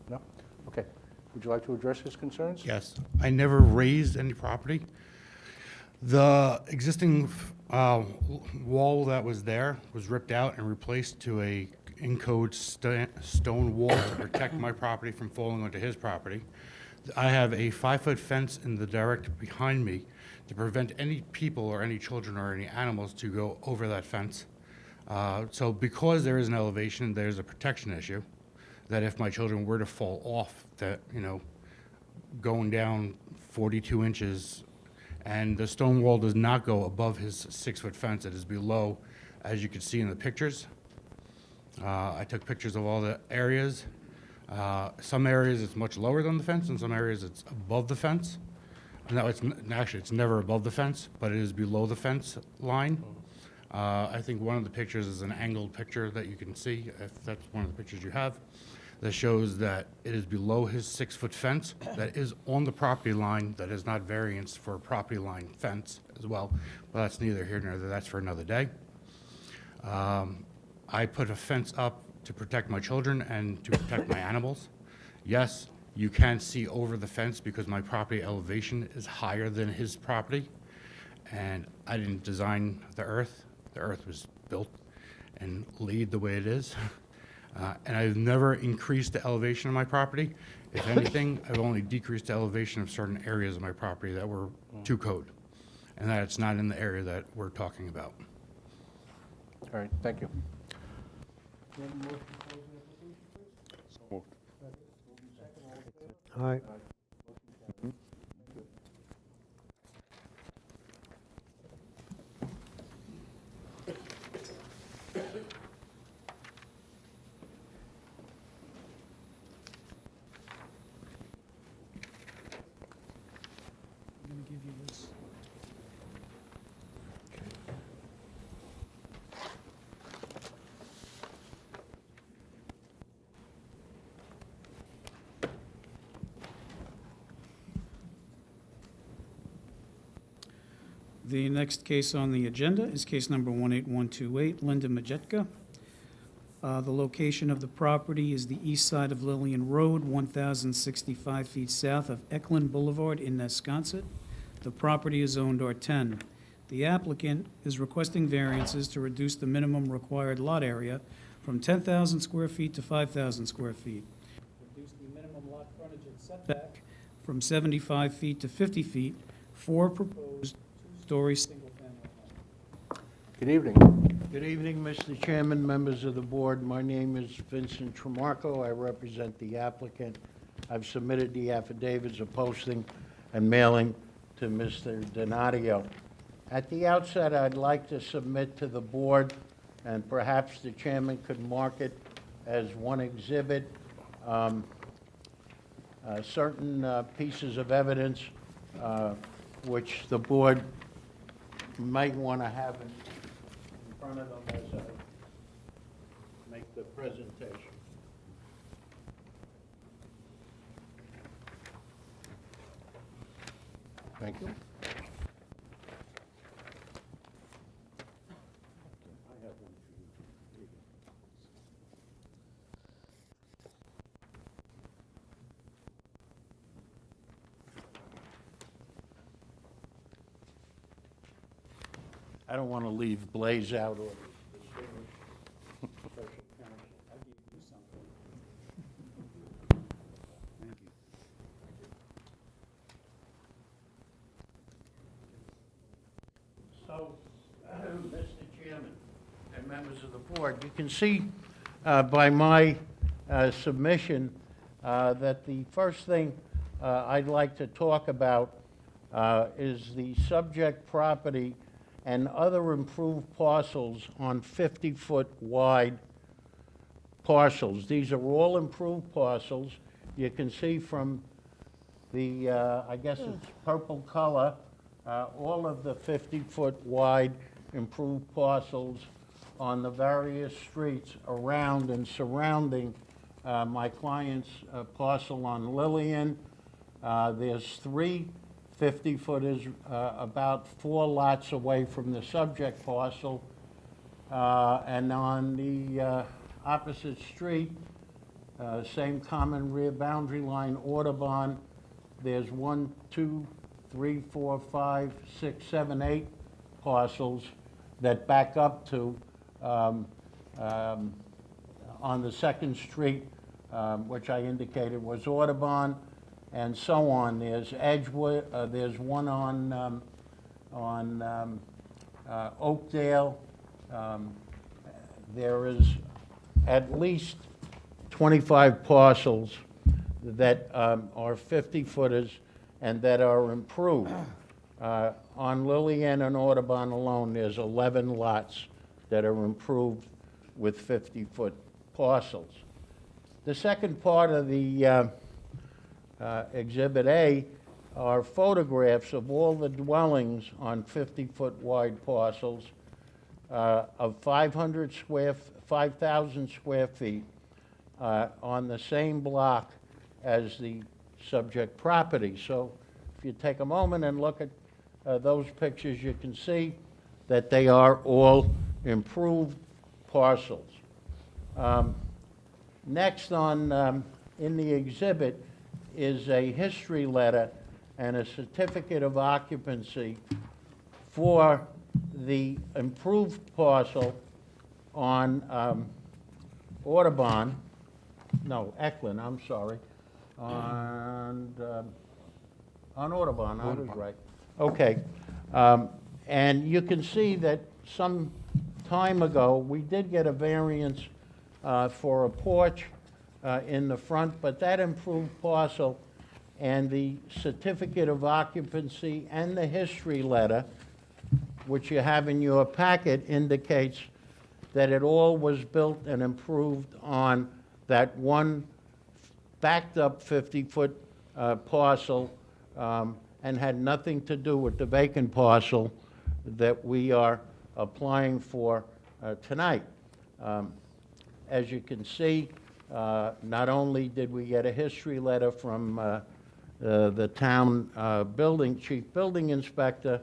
No? Okay. Would you like to address his concerns? Yes, I never raised any property. The existing wall that was there was ripped out and replaced to a in-code stone wall to protect my property from falling onto his property. I have a 5-foot fence in the direct behind me to prevent any people or any children or any animals to go over that fence. So because there is an elevation, there's a protection issue, that if my children were to fall off, that, going down 42 inches, and the stone wall does not go above his 6-foot fence, it is below, as you can see in the pictures. I took pictures of all the areas. Some areas it's much lower than the fence, and some areas it's above the fence. No, actually, it's never above the fence, but it is below the fence line. I think one of the pictures is an angled picture that you can see, if that's one of the pictures you have, that shows that it is below his 6-foot fence that is on the property line, that is not variance for a property line fence as well. But that's neither here nor there, that's for another day. I put a fence up to protect my children and to protect my animals. Yes, you can see over the fence because my property elevation is higher than his property. And I didn't design the earth. The earth was built and laid the way it is. And I've never increased the elevation of my property. If anything, I've only decreased the elevation of certain areas of my property that were to code, and that it's not in the area that we're talking about. All right, thank you. Aye. The next case on the agenda is case number 18128, Linda Majetka. The location of the property is the east side of Lillian Road, 1,065 feet south of Eklund Boulevard in Nesconset. The property is zoned R10. The applicant is requesting variances to reduce the minimum required lot area from 10,000 square feet to 5,000 square feet. Reduce the minimum lot frontage and setback from 75 feet to 50 feet for proposed two-story single-family home. Good evening. Good evening, Mr. Chairman, members of the board. My name is Vincent Tremarco. I represent the applicant. I've submitted the affidavits of posting and mailing to Mr. Donadio. At the outset, I'd like to submit to the board, and perhaps the chairman could mark it as one exhibit, certain pieces of evidence which the board might want to have in front of them as I make the presentation. Thank you. I don't want to leave Blaze out or the distinguished special counsel. So, Mr. Chairman and members of the board, you can see by my submission that the first thing I'd like to talk about is the subject property and other improved parcels on 50-foot wide parcels. These are all improved parcels. You can see from the, I guess it's purple color, all of the 50-foot wide improved parcels on the various streets around and surrounding my client's parcel on Lillian. There's 3 50-footers about 4 lots away from the subject parcel. And on the opposite street, same common rear boundary line, Audubon, there's 1, 2, 3, 4, 5, 6, 7, 8 parcels that back up to on the second street, which I indicated was Audubon, and so on. There's Edgewood, there's one on Oakdale. There is at least 25 parcels that are 50-footers and that are improved. On Lillian and Audubon alone, there's 11 lots that are improved with 50-foot parcels. The second part of the Exhibit A are photographs of all the dwellings on 50-foot wide parcels of 5,000 square feet on the same block as the subject property. So if you take a moment and look at those pictures, you can see that they are all improved parcels. Next on in the exhibit is a history letter and a certificate of occupancy for the improved parcel on Eklund, I'm sorry, on Audubon, I was right. Okay, and you can see that some time ago, we did get a variance for a porch in the front, but that improved parcel and the certificate of occupancy and the history letter, which you have in your packet, indicates that it all was built and improved on that one backed up 50-foot parcel and had nothing to do with the vacant parcel that we are applying for tonight. As you can see, not only did we get a history letter from the town chief building inspector,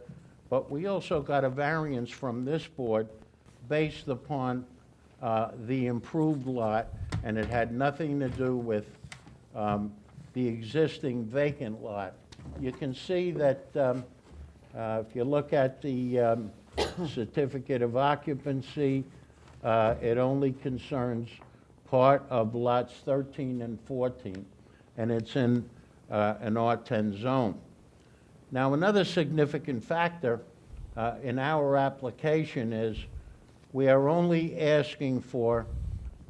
but we also got a variance from this board based upon the improved lot, and it had nothing to do with the existing vacant lot. You can see that if you look at the certificate of occupancy, it only concerns part of lots 13 and 14, and it's in an R10 zone. Now, another significant factor in our application is we are only asking for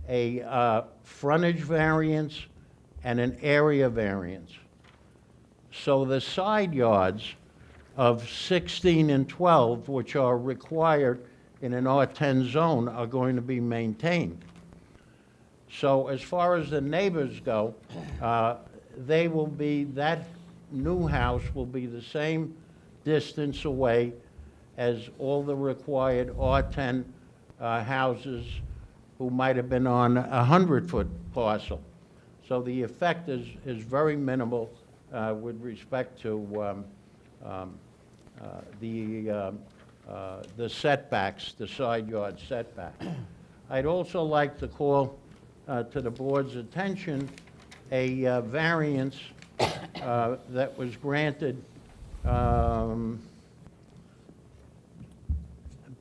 a frontage variance and an area variance. So the side yards of 16 and 12, which are required in an R10 zone, are going to be maintained. So as far as the neighbors go, they will be, that new house will be the same distance away as all the required R10 houses who might have been on a 100-foot parcel. So the effect is very minimal with respect to the setbacks, the side yard setback. I'd also like to call to the board's attention a variance that was granted,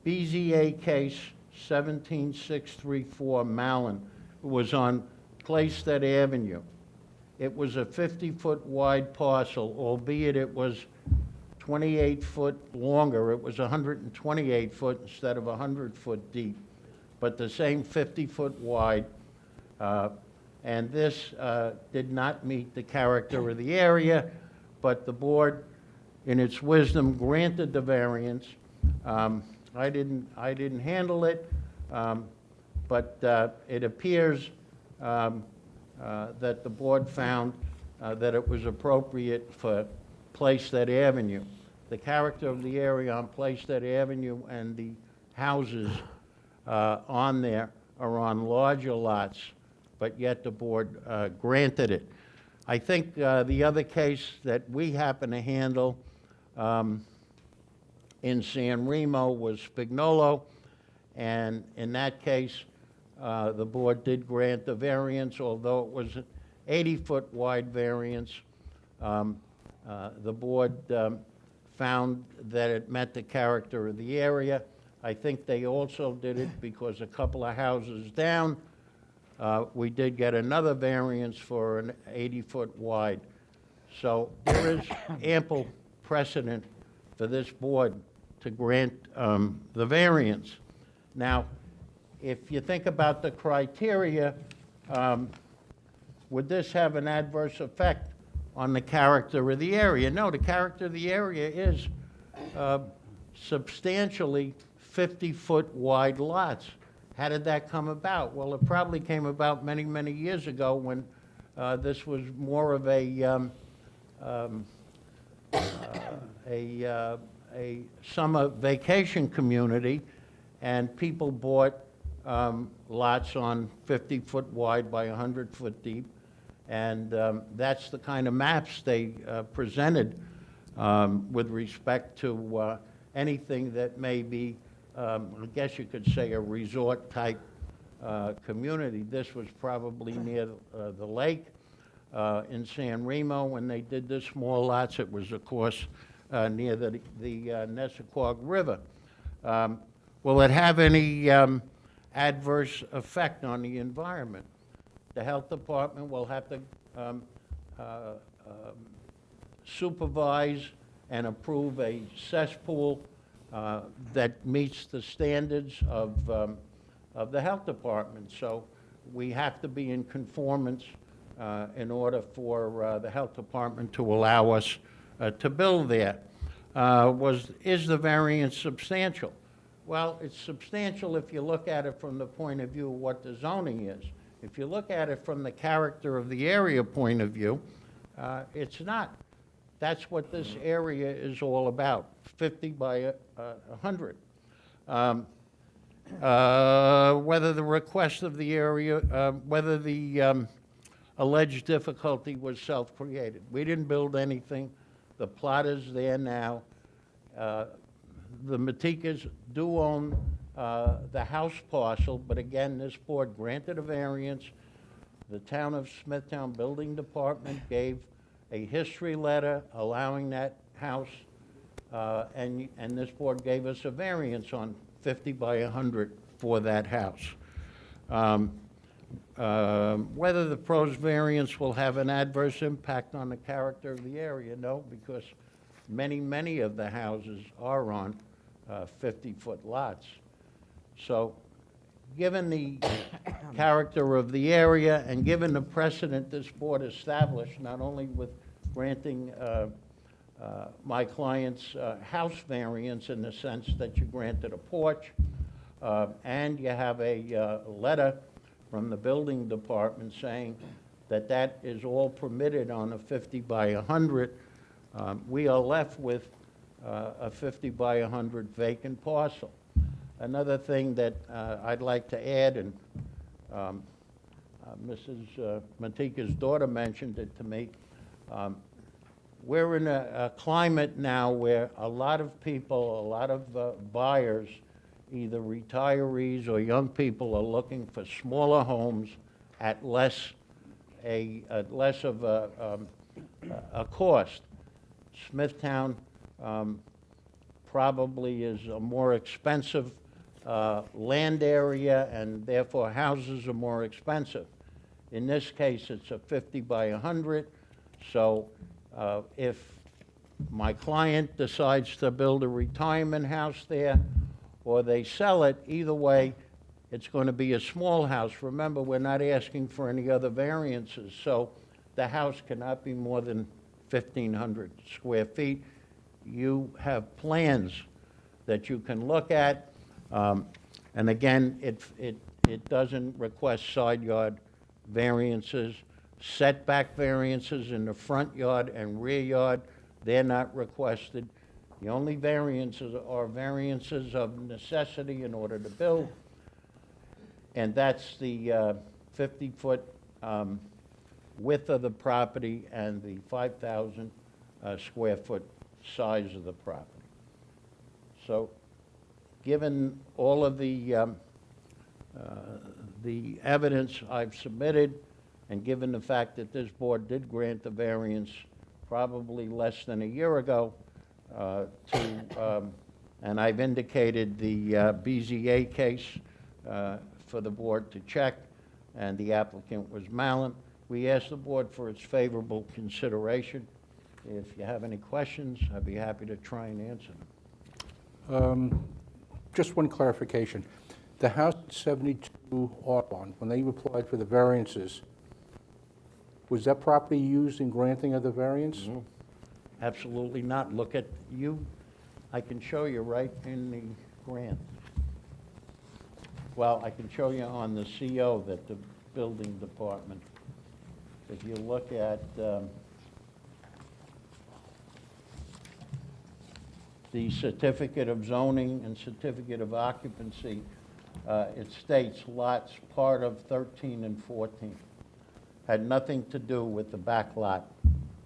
BZA case 17634 Mallon. It was on Playstead Avenue. It was a 50-foot wide parcel, albeit it was 28 foot longer. It was 128 foot instead of 100 foot deep, but the same 50 foot wide. And this did not meet the character of the area, but the board, in its wisdom, granted the variance. I didn't handle it, but it appears that the board found that it was appropriate for Playstead Avenue. The character of the area on Playstead Avenue and the houses on there are on larger lots, but yet the board granted it. I think the other case that we happen to handle in San Remo was Spignolo, and in that case, the board did grant the variance, although it was an 80-foot wide variance. The board found that it met the character of the area. I think they also did it because a couple of houses down, we did get another variance for an 80-foot wide. So there is ample precedent for this board to grant the variance. Now, if you think about the criteria, would this have an adverse effect on the character of the area? No, the character of the area is substantially 50-foot wide lots. How did that come about? Well, it probably came about many, many years ago when this was more of a summer vacation community, and people bought lots on 50-foot wide by 100-foot deep, and that's the kind of maps they presented with respect to anything that may be, I guess you could say, a resort-type community. This was probably near the lake in San Remo. When they did the small lots, it was, of course, near the Nessequag River. Will it have any adverse effect on the environment? The health department will have to supervise and approve a cesspool that meets the standards of the health department. So we have to be in conformance in order for the health department to allow us to build there. Is the variance substantial? Well, it's substantial if you look at it from the point of view of what the zoning is. If you look at it from the character of the area point of view, it's not. That's what this area is all about, 50 by 100. Whether the request of the area, whether the alleged difficulty was self-created. We didn't build anything. The plot is there now. the Matikas do own the house parcel, but again, this board granted a variance. The Town of Smithtown Building Department gave a history letter allowing that house, and this board gave us a variance on 50 by 100 for that house. Whether the proposed variance will have an adverse impact on the character of the area, no, because many of the houses are on 50-foot lots. So, given the character of the area and given the precedent this board established, not only with granting my client's house variance in the sense that you granted a porch, and you have a letter from the building department saying that that is all permitted on a 50 by 100, we are left with a 50 by 100 vacant parcel. Another thing that I'd like to add, and Mrs. Matika's daughter mentioned it to me, we're in a climate now where a lot of people, a lot of buyers, either retirees or young people, are looking for smaller homes at less of a cost. Smithtown probably is a more expensive land area, and therefore houses are more expensive. In this case, it's a 50 by 100, so if my client decides to build a retirement house there, or they sell it, either way, it's going to be a small house. Remember, we're not asking for any other variances, so the house cannot be more than 1,500 square feet. You have plans that you can look at, and again, it doesn't request side yard variances, setback variances in the front yard and rear yard. They're not requested. The only variances are variances of necessity in order to build, and that's the 50-foot width of the property and the 5,000 square foot size of the property. So, given all of the evidence I've submitted, and given the fact that this board did grant the variance probably less than a year ago, and I've indicated the BZA case for the board to check, and the applicant was Mallon. We asked the board for its favorable consideration. If you have any questions, I'd be happy to try and answer them. Just one clarification. The house at 72 Audubon, when they applied for the variances, was that property used in granting of the variance? Absolutely not. Look at you. I can show you right in the grant. Well, I can show you on the CO that the building department, if you look at the certificate of zoning and certificate of occupancy, it states lots part of 13 and 14. Had nothing to do with the back lot.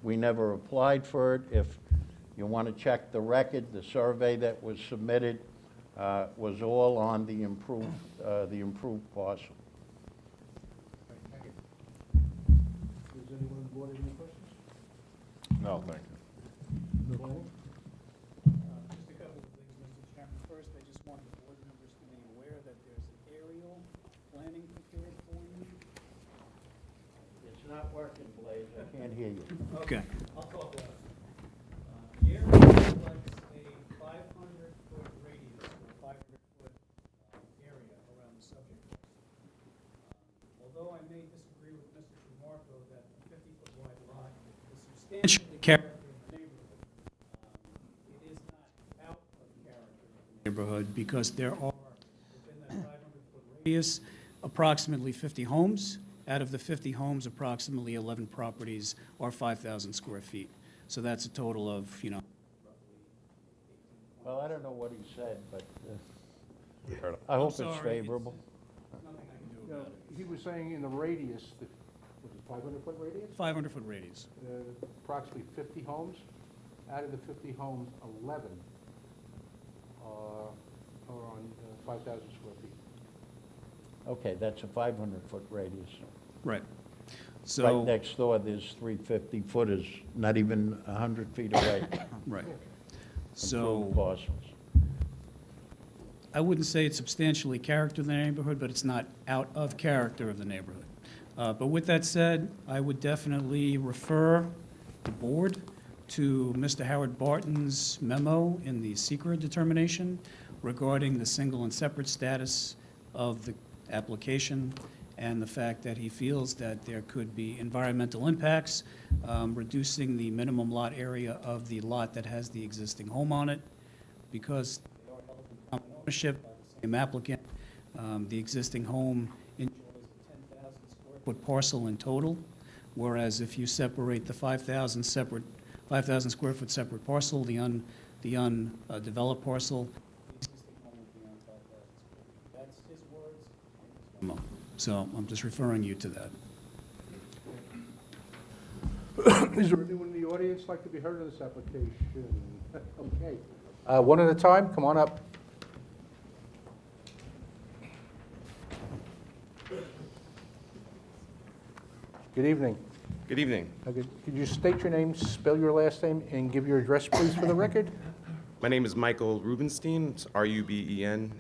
We never applied for it. If you want to check the record, the survey that was submitted was all on the improved parcel. Does anyone on the board have any questions? No, thank you. Just a couple of things, Mr. Chairman. First, I just want the board members to be aware that there's an aerial planning prepared for you. It's not working, Blaze. I can't hear you. Okay. I'll talk louder. The area reflects a 500-foot radius, or 500-foot area around the subject. Although I may disagree with Mr. DeMarco that a 50-foot wide lot is substantially character of the neighborhood, it is not out of character of the neighborhood because there are, within that 500-foot radius, approximately 50 homes. Out of the 50 homes, approximately 11 properties are 5,000 square feet. So that's a total of, Well, I don't know what he said, but I hope it's sorry, favorable. nothing I can do No, about it. he was saying in the radius, was it 500-foot radius? 500-foot radius. Approximately 50 homes. Out of the 50 homes, 11 are on 5,000 square feet. Okay, that's a 500-foot radius. Right. Right So, next door, there's 350 footers, not even 100 feet away right. from So, two parcels. I wouldn't say it's substantially character of the neighborhood, but it's not out of character of the neighborhood. But with that said, I would definitely refer the board to Mr. Howard Barton's memo in the secret determination regarding the single and separate status of the application and the fact that he feels that there could be environmental impacts, reducing the minimum lot area of the lot that has the existing home on it, because they are held in common ownership by the same applicant. The existing home enjoys a 10,000 square foot parcel in total, whereas if you separate the 5,000 square foot separate parcel, the undeveloped parcel, the existing home would be on 5,000 square feet. That's his words and his memo. So I'm just referring you to that. Is there anyone in the audience like to be heard of this application? Okay. One at a time, come on up. Good evening. Good evening. Could you state your name, spell your last name, and give your address, please, for the record? My name is Michael Rubenstein. It's Rubenstein.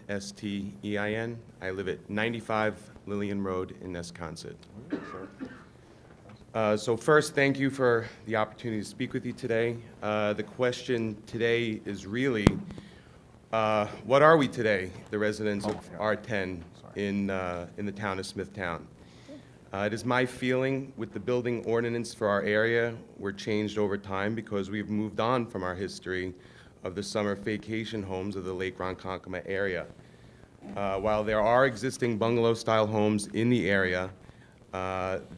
I live at 95 Lillian Road in Nesconset. So first, thank you for the opportunity to speak with you today. The question today is really, what are we today, the residents of R10 in the town of Smithtown? It is my feeling with the building ordinance for our area, we're changed over time because we've moved on from our history of the summer vacation homes of the Lake Ronkonkoma area. While there are existing bungalow-style homes in the area,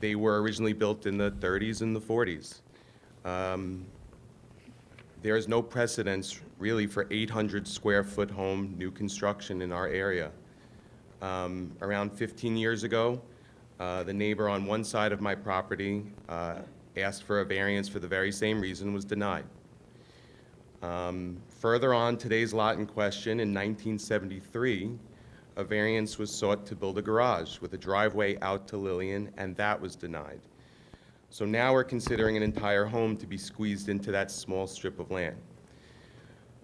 they were originally built in the 30s and the 40s. There is no precedence really for 800 square foot home new construction in our area. Around 15 years ago, the neighbor on one side of my property asked for a variance for the very same reason, was denied. Further on, today's lot in question, in 1973, a variance was sought to build a garage with a driveway out to Lillian, and that was denied. So now we're considering an entire home to be squeezed into that small strip of land.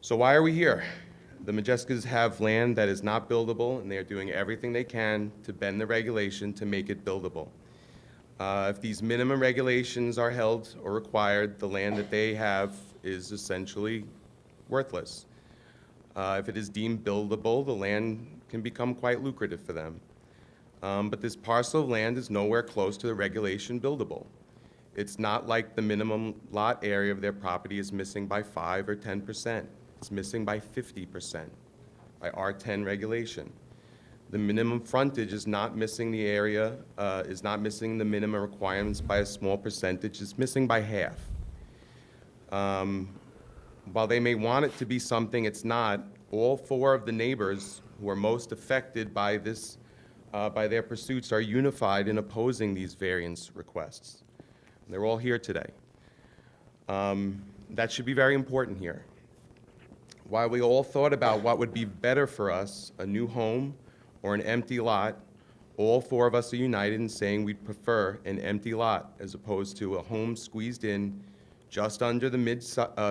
So why are we here? The Majeskas have land that is not buildable, and they are doing everything they can to bend the regulation to make it buildable. If these minimum regulations are held or required, the land that they have is essentially worthless. If it is deemed buildable, the land can become quite lucrative for them. But this parcel of land is nowhere close to the regulation buildable. It's not like the minimum lot area of their property is missing by 5 or 10%. It's missing by 50% by R10 regulation. The minimum frontage is not missing the area, is not missing the minimum requirements by a small percentage. It's missing by half. While they may want it to be something it's not, all 4 of the neighbors who are most affected by this, by their pursuits are unified in opposing these variance requests. They're all here today. That should be very important here. While we all thought about what would be better for us, a new home or an empty lot, all 4 of us are united in saying we'd prefer an empty lot as opposed to a home squeezed in just under the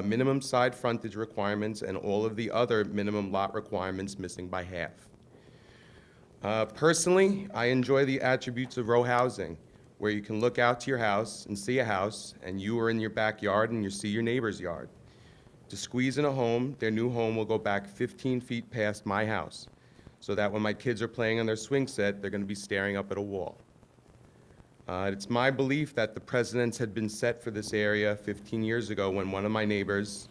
minimum side frontage requirements and all of the other minimum lot requirements missing by half. Personally, I enjoy the attributes of row housing, where you can look out to your house and see a house, and you are in your backyard and you see your neighbor's yard. To squeeze in a home, their new home will go back 15 feet past my house, so that when my kids are playing on their swing set, they're going to be staring up at a wall. It's my belief that the precedents had been set for this area 15 years ago when one of my neighbors,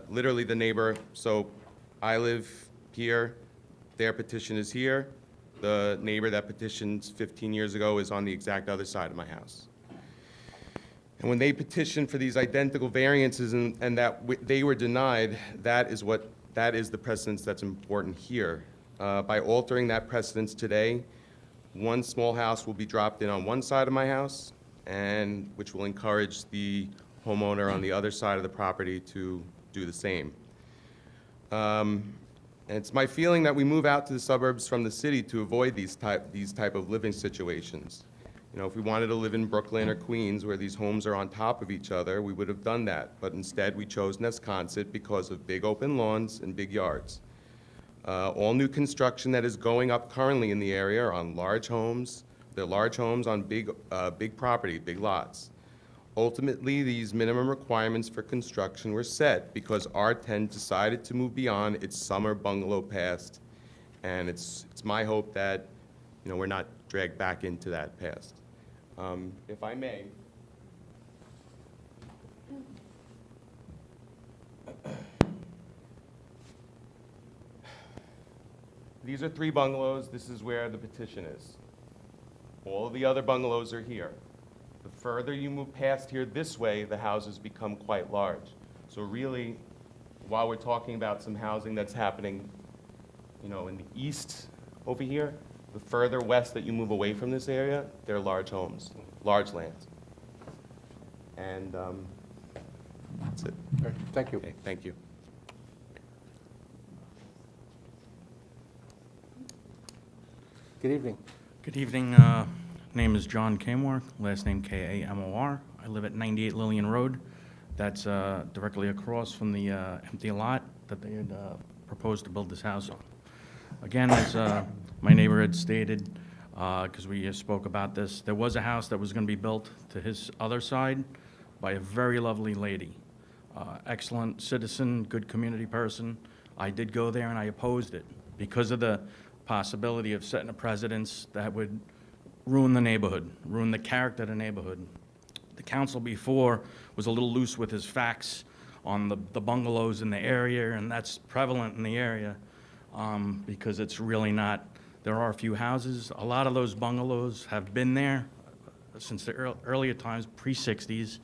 literally the neighbor, so I live here, their petition is here, the neighbor that petitioned 15 years ago is on the exact other side of my house. And when they petitioned for these identical variances and that they were denied, that is the precedence that's important here. By altering that precedence today, one small house will be dropped in on one side of my house, and which will encourage the homeowner on the other side of the property to do the same. And it's my feeling that we move out to the suburbs from the city to avoid these type of living situations. You know, if we wanted to live in Brooklyn or Queens where these homes are on top of each other, we would have done that. But instead, we chose Nesconset because of big open lawns and big yards. All new construction that is going up currently in the area are on large homes. They're large homes on big property, big lots. Ultimately, these minimum requirements for construction were set because R10 decided to move beyond its summer bungalow past, and it's my hope that, you know, we're not dragged back into that past. If I may. These are 3 bungalows. This is where the petition is. All of the other bungalows are here. The further you move past here this way, the houses become quite large. So really, while we're talking about some housing that's happening, you know, in the east over here, the further west that you move away from this area, they're large homes, large lands. And that's it. Okay, thank you. Okay, thank you. Good evening. Good evening. Name is John Kamor, last name Kamor. I live at 98 Lillian Road. That's directly across from the empty lot that they had proposed to build this house on. Again, as my neighbor had stated, because we spoke about this, there was a house that was going to be built to his other side by a very lovely lady. Excellent citizen, good community person. I did go there and I opposed it because of the possibility of setting a precedence that would ruin the neighborhood, ruin the character of the neighborhood. The council before was a little loose with his facts on the bungalows in the area, and that's prevalent in the area because it's really not. There are a few houses. A lot of those bungalows have been there since the earlier times, pre-60s,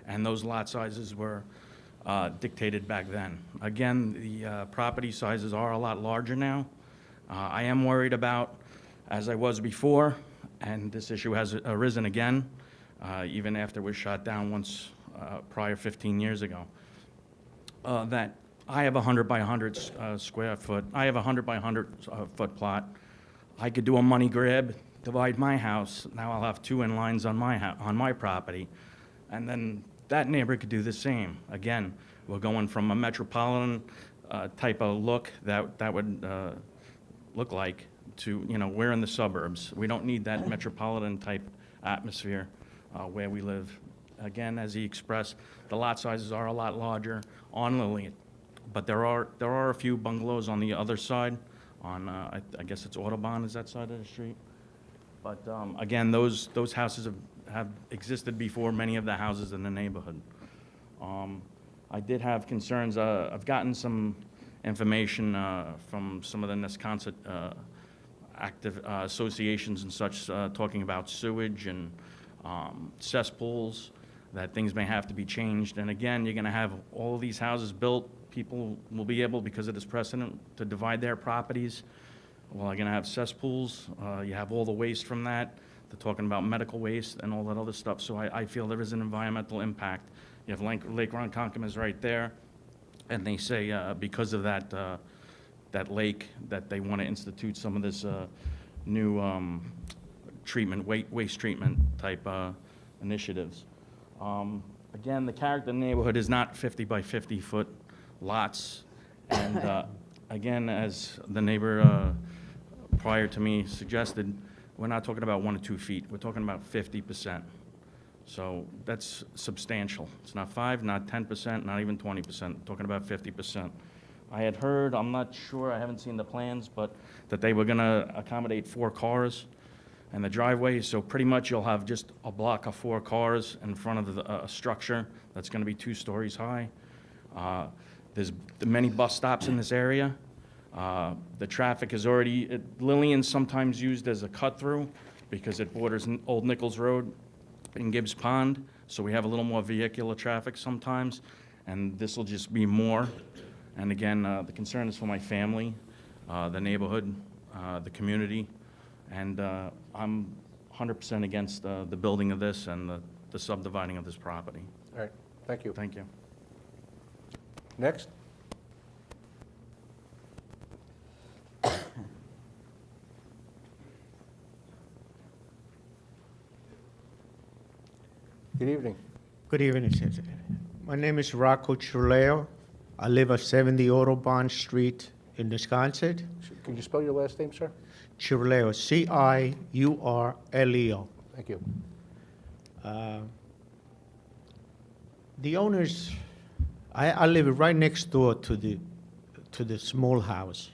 and those lot sizes were dictated back then. Again, the property sizes are a lot larger now. I am worried about, as I was before, and this issue has arisen again, even after it was shot down once prior 15 years ago, that I have a 100 by 100 square foot. I have a 100 by 100 foot plot. I could do a money grab, divide my house. Now I'll have 2 in-lines on my property, and then that neighbor could do the same. Again, we're going from a metropolitan type of look that would look like to, you know, we're in the suburbs. We don't need that metropolitan type atmosphere where we live. Again, as he expressed, the lot sizes are a lot larger on Lillian, but there are a few bungalows on the other side, on I guess it's Audubon is that side of the street. But again, those houses have existed before many of the houses in the neighborhood. I did have concerns. I've gotten some information from some of the Nesconset active associations and such, talking about sewage and cesspools, that things may have to be changed. And again, you're going to have all of these houses built. People will be able, because of this precedent, to divide their properties. Well, you're going to have cesspools. You have all the waste from that. They're talking about medical waste and all that other stuff. So I feel there is an environmental impact. You have Lake Ronkonkoma is right there. And they say because of that, that lake, that they want to institute some of this new treatment, waste treatment type initiatives. Again, the character of the neighborhood is not 50 by 50 foot lots. And again, as the neighbor prior to me suggested, we're not talking about 1 or 2 feet. We're talking about 50%. So that's substantial. It's not 5, not 10%, not even 20%. Talking about 50%. I had heard, I'm not sure, I haven't seen the plans, but that they were going to accommodate 4 cars in the driveway. So pretty much you'll have just a block of 4 cars in front of the structure that's going to be 2 stories high. There's many bus stops in this area. The traffic is already, Lillian's sometimes used as a cut-through because it borders Old Nichols Road in Gibbs Pond, so we have a little more vehicular traffic sometimes, and this will just be more. And again, the concern is for my family, the neighborhood, the community, and I'm 100% against the building of this and the subdividing of this property. All right, thank you. Thank you. Next. Good evening. Good evening, sir. My name is Rocco Chirleo. I live at 70 Audubon Street in Wisconsin. Can you spell your last name, sir? Chirleo, Ciurleo. Thank you. The owners, I live right next door to the small house.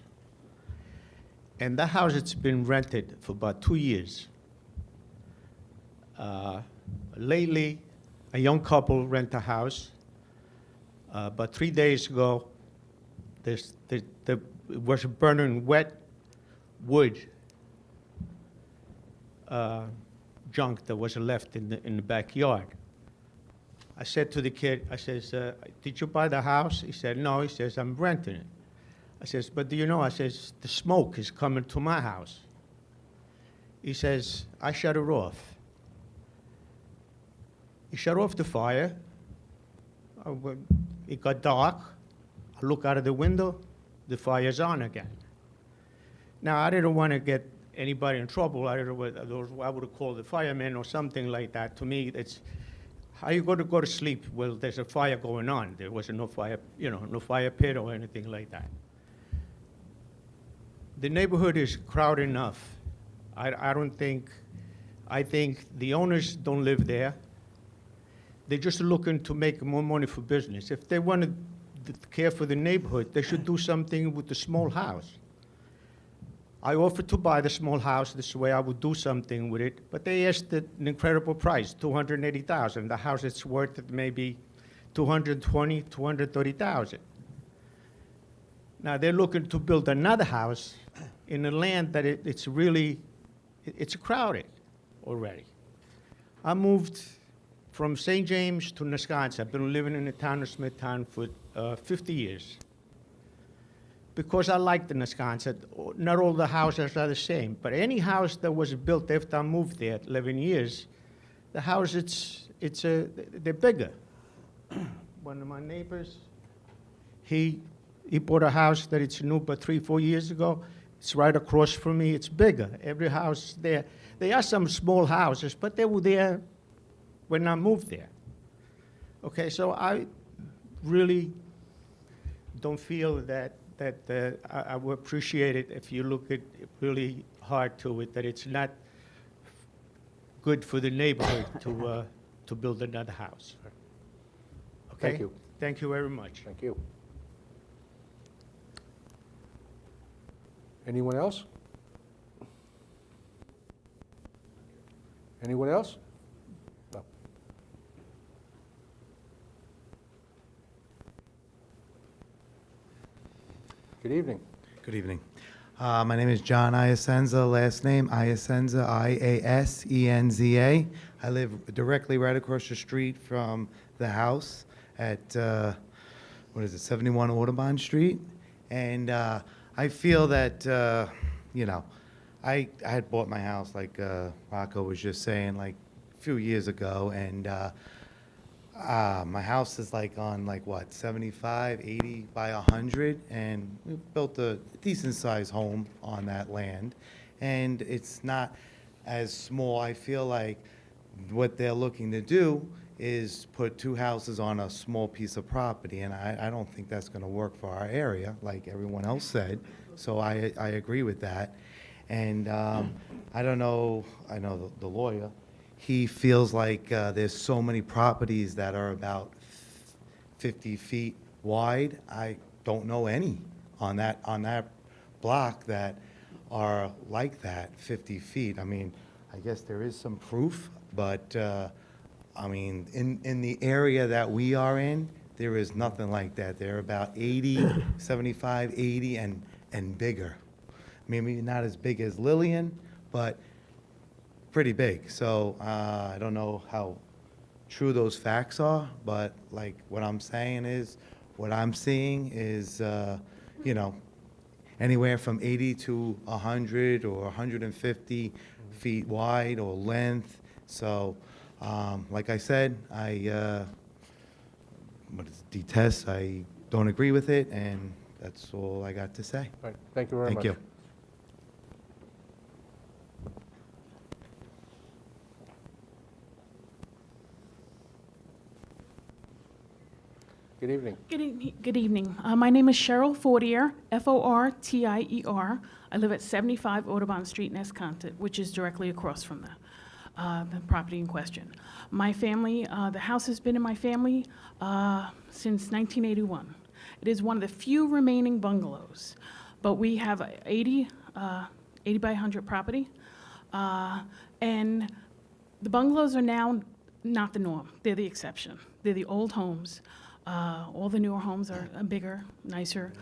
And that house, it's been rented for about 2 years. Lately, a young couple rent a house. But 3 days ago, it was burning wet wood junk that was left in the backyard. I said to the kid, I says, did you buy the house? He said, no. He says, I'm renting it. I says, but do you know, I says, the smoke is coming to my house. He says, I shut it off. He shut off the fire. It got dark. I look out of the window, the fire's on again. Now, I didn't want to get anybody in trouble. I would have called the fireman or something like that. To me, it's, how you going to go to sleep? Well, there's a fire going on. There was no fire, no fire pit or anything like that. The neighborhood is crowded enough. I think the owners don't live there. They're just looking to make more money for business. If they want to care for the neighborhood, they should do something with the small house. I offered to buy the small house this way. I would do something with it, but they asked an incredible price, $280,000. The house is worth maybe $220,000, $230,000. Now they're looking to build another house in a land that it's crowded already. I moved from St. James to Wisconsin. I've been living in the town of Smithtown for 50 years. Because I like the Wisconsin. Not all the houses are the same, but any house that was built after I moved there 11 years, the house, they're bigger. One of my neighbors, he bought a house that it's new, but 3-4 years ago. It's right across from me. It's bigger. Every house there. There are some small houses, but they were there when I moved there. Okay, so I really don't feel that I would appreciate it if you look at really hard to it, that it's not good for the neighborhood to build another house. Okay? Thank you. Thank you very much. Thank you. Anyone else? Anyone else? No. Good evening. Good evening. My name is John Iasenza, last name Iasenza, Iasenza. I live directly right across the street from the house at, 71 Audubon Street. And I feel that, I had bought my house, like Rocco was just saying, like a few years ago, and my house is like on 75, 80 by 100, and we built a decent-sized home on that land, and it's not as small. I feel like what they're looking to do is put 2 houses on a small piece of property, and I don't think that's going to work for our area, like everyone else said, so I agree with that. And I don't know, I know the lawyer, he feels like there's so many properties that are about 50 feet wide. I don't know any on that block that are like that, 50 feet. I mean, I guess there is some proof, but I mean, in the area that we are in, there is nothing like that. They're about 80, 75, 80, and bigger. Maybe not as big as Lillian, but pretty big. So I don't know how true those facts are, but like what I'm saying is, what I'm seeing is, anywhere from 80 to 100 or 150 feet wide or length. So, like I said, I detest, I don't agree with it, and that's all I got to say. All right, thank you very much. Thank you. Good evening. Good evening. My name is Cheryl Fortier, Fortier. I live at 75 Audubon Street in Esconset, which is directly across from the property in question. My family, the house has been in my family since 1981. It is one of the few remaining bungalows, but we have 80 by 100 property, and the bungalows are now not the norm. They're the exception. They're the old homes. All the newer homes are bigger, nicer.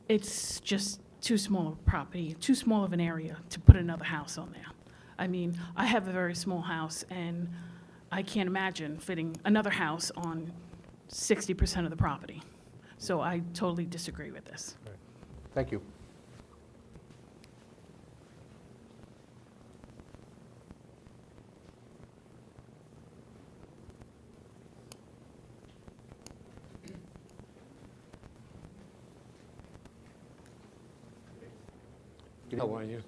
It's just too small of a property, too small of an area to put another house on there. I mean, I have a very small house, and I can't imagine fitting another house on 60% of the property. So I totally disagree with this. Thank you. How are you?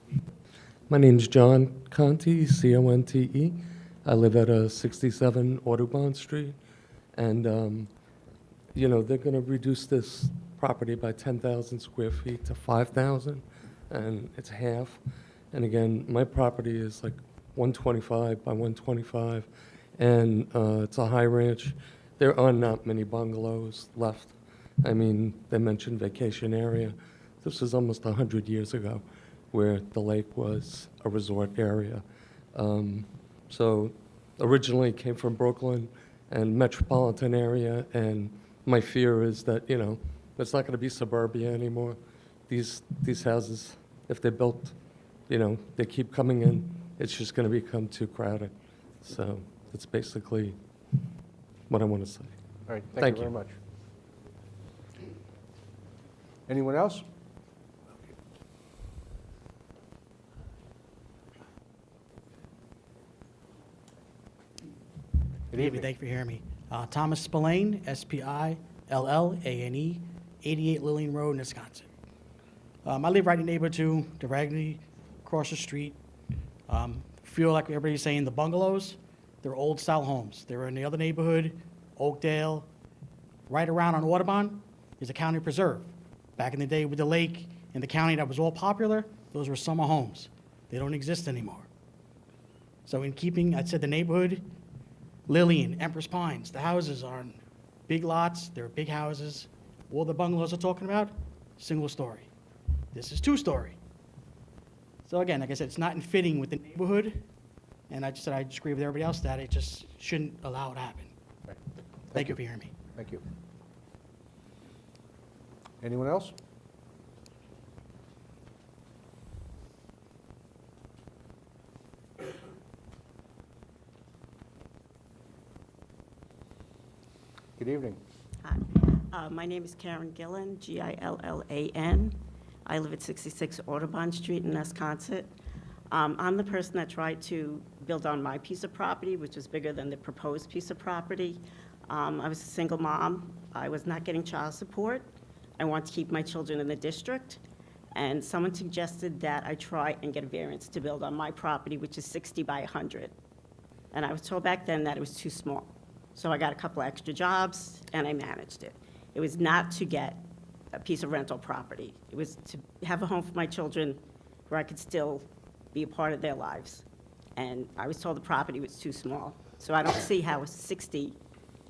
My name's John Conte, C-O-N-T-E. I live at 67 Audubon Street, and you know, they're going to reduce this property by 10,000 square feet to 5,000, and it's half. And again, my property is like 125 by 125, and it's a high ranch. There are not many bungalows left. I mean, they mentioned vacation area. This was almost 100 years ago, where the lake was a resort area. So originally it came from Brooklyn and metropolitan area, and my fear is that, you know, it's not going to be suburbia anymore. These houses, if they're built, you know, they keep coming in, it's just going to become too crowded. So that's basically what I want to say. All right, thank you very much. Anyone else? Good evening. Thank you for hearing me. Thomas Spillane, S-P-I-L-L-A-N-E, 88 Lillian Road in Wisconsin. I live right in the neighborhood too, directly across the street. Feel like everybody's saying the bungalows, they're old style homes. They're in the other neighborhood, Oakdale. Right around on Audubon is a county preserve. Back in the day with the lake and the county that was all popular, those were summer homes. They don't exist anymore. So in keeping, I'd said the neighborhood, Lillian, Empress Pines, the houses are in big lots, they're big houses. All the bungalows are talking about, single story. This is two-story. So again, like I said, it's not in fitting with the neighborhood, and I just said I just agree with everybody else that it just shouldn't allow it to happen. Right. Thank you for hearing me. Thank you. Anyone else? Good evening. Hi. My name is Karen Gillen, Gillan. I live at 66 Audubon Street in Wisconsin. I'm the person that tried to build on my piece of property, which is bigger than the proposed piece of property. I was a single mom. I was not getting child support. I want to keep my children in the district. And someone suggested that I try and get a variance to build on my property, which is 60 by 100. And I was told back then that it was too small. So I got a couple extra jobs, and I managed it. It was not to get a piece of rental property. It was to have a home for my children where I could still be a part of their lives. And I was told the property was too small. So I don't see how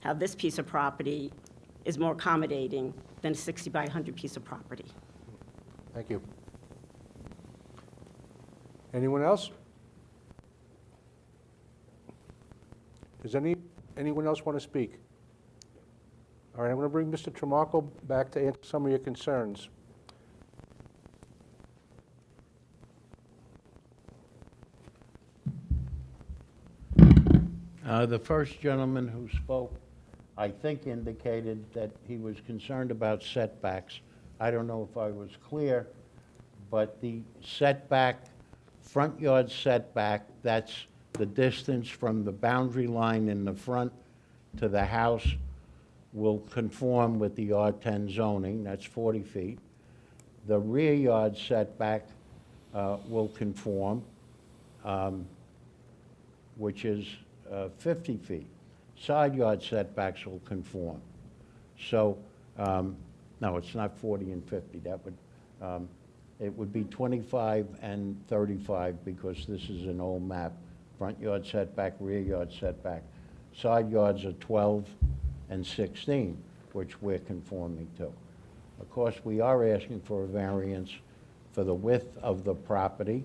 how this piece of property is more accommodating than a 60 by 100 piece of property. Thank you. Anyone else? Does anyone else want to speak? All right, I'm going to bring Mr. Tramarko back to answer some of your concerns. The first gentleman who spoke, I think, indicated that he was concerned about setbacks. I don't know if I was clear, but the setback, front yard setback, that's the distance from the boundary line in the front to the house, will conform with the R10 zoning, that's 40 feet. The rear yard setback will conform, which is 50 feet. Side yard setbacks will conform. So, no, it's not 40 and 50. That would, it would be 25 and 35 because this is an old map. Front yard setback, rear yard setback. Side yards are 12 and 16, which we're conforming to. Of course, we are asking for a variance for the width of the property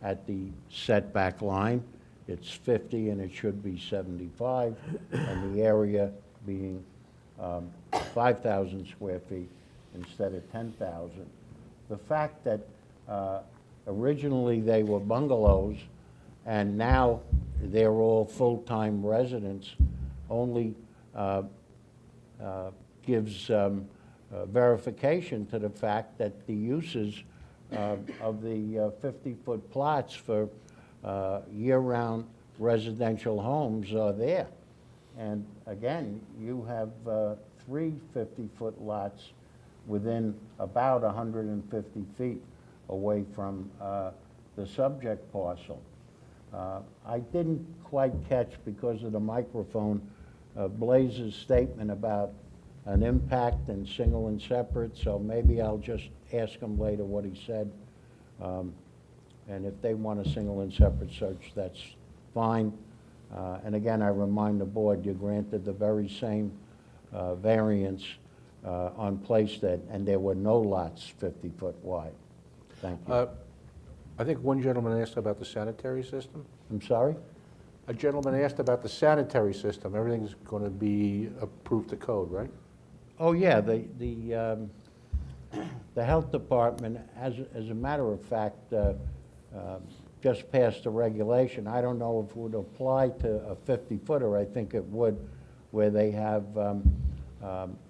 at the setback line. It's 50 and it should be 75, and the area being 5,000 square feet instead of 10,000. The fact that originally they were bungalows and now they're all full-time residents only gives verification to the fact that the uses of the 50-foot plots for year-round residential homes are there. And again, you have 3 50-foot lots within about 150 feet away from the subject parcel. I didn't quite catch, because of the microphone, Blaze's statement about an impact and single and separate, so maybe I'll just ask him later what he said. And if they want a single and separate search, that's fine. And again, I remind the board, you granted the very same variance on Placedead, and there were no lots 50 foot wide. Thank you. I think one gentleman asked about the sanitary system. I'm sorry? A gentleman asked about the sanitary system. Everything's going to be approved to code, right? Oh, yeah, the health department, as a matter of fact, just passed a regulation. I don't know if it would apply to a 50-footer. I think it would, where they have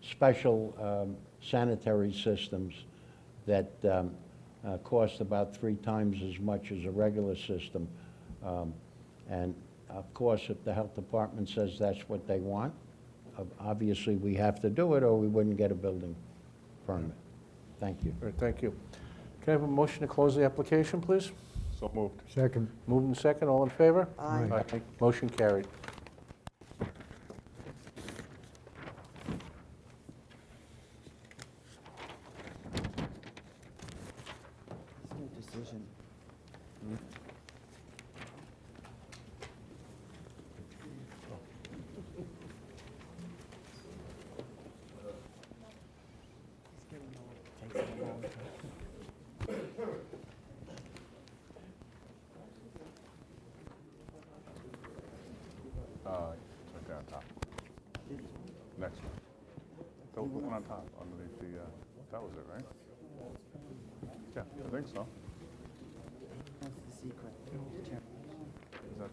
special sanitary systems that cost about 3 times as much as a regular system. And of course, if the health department says that's what they want, obviously we have to do it or we wouldn't get a building permit. Thank you. All right, thank you. Can I have a motion to close the application, please? So moved. Second. Moved and second, all in favor? Aye. Aye. Motion carried. Decision. Right there on top. Next one. The one on top, underneath the, that was it, right? Yeah, I think so. That's the secret. Is that-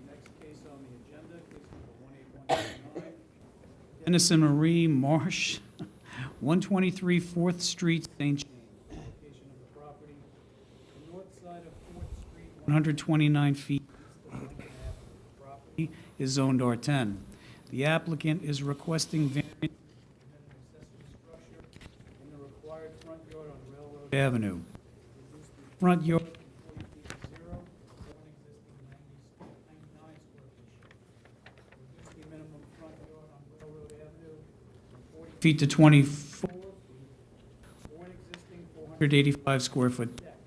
Next case on the agenda, case number 18129. Dennis and Marie Marsh, 123 4th Street, St. James. Location of the property, the north side of 4th Street, 129 feet east of 9th Avenue. The property is zoned R10. The applicant is requesting variance to permit an accessory structure in the required front yard on Railroad Avenue. Reduce the front yard from 40 feet to 0 for an existing 99 square foot shed. Reduce the minimum front yard on Railroad Avenue from 40 feet to 24 feet for an existing 485 square foot deck.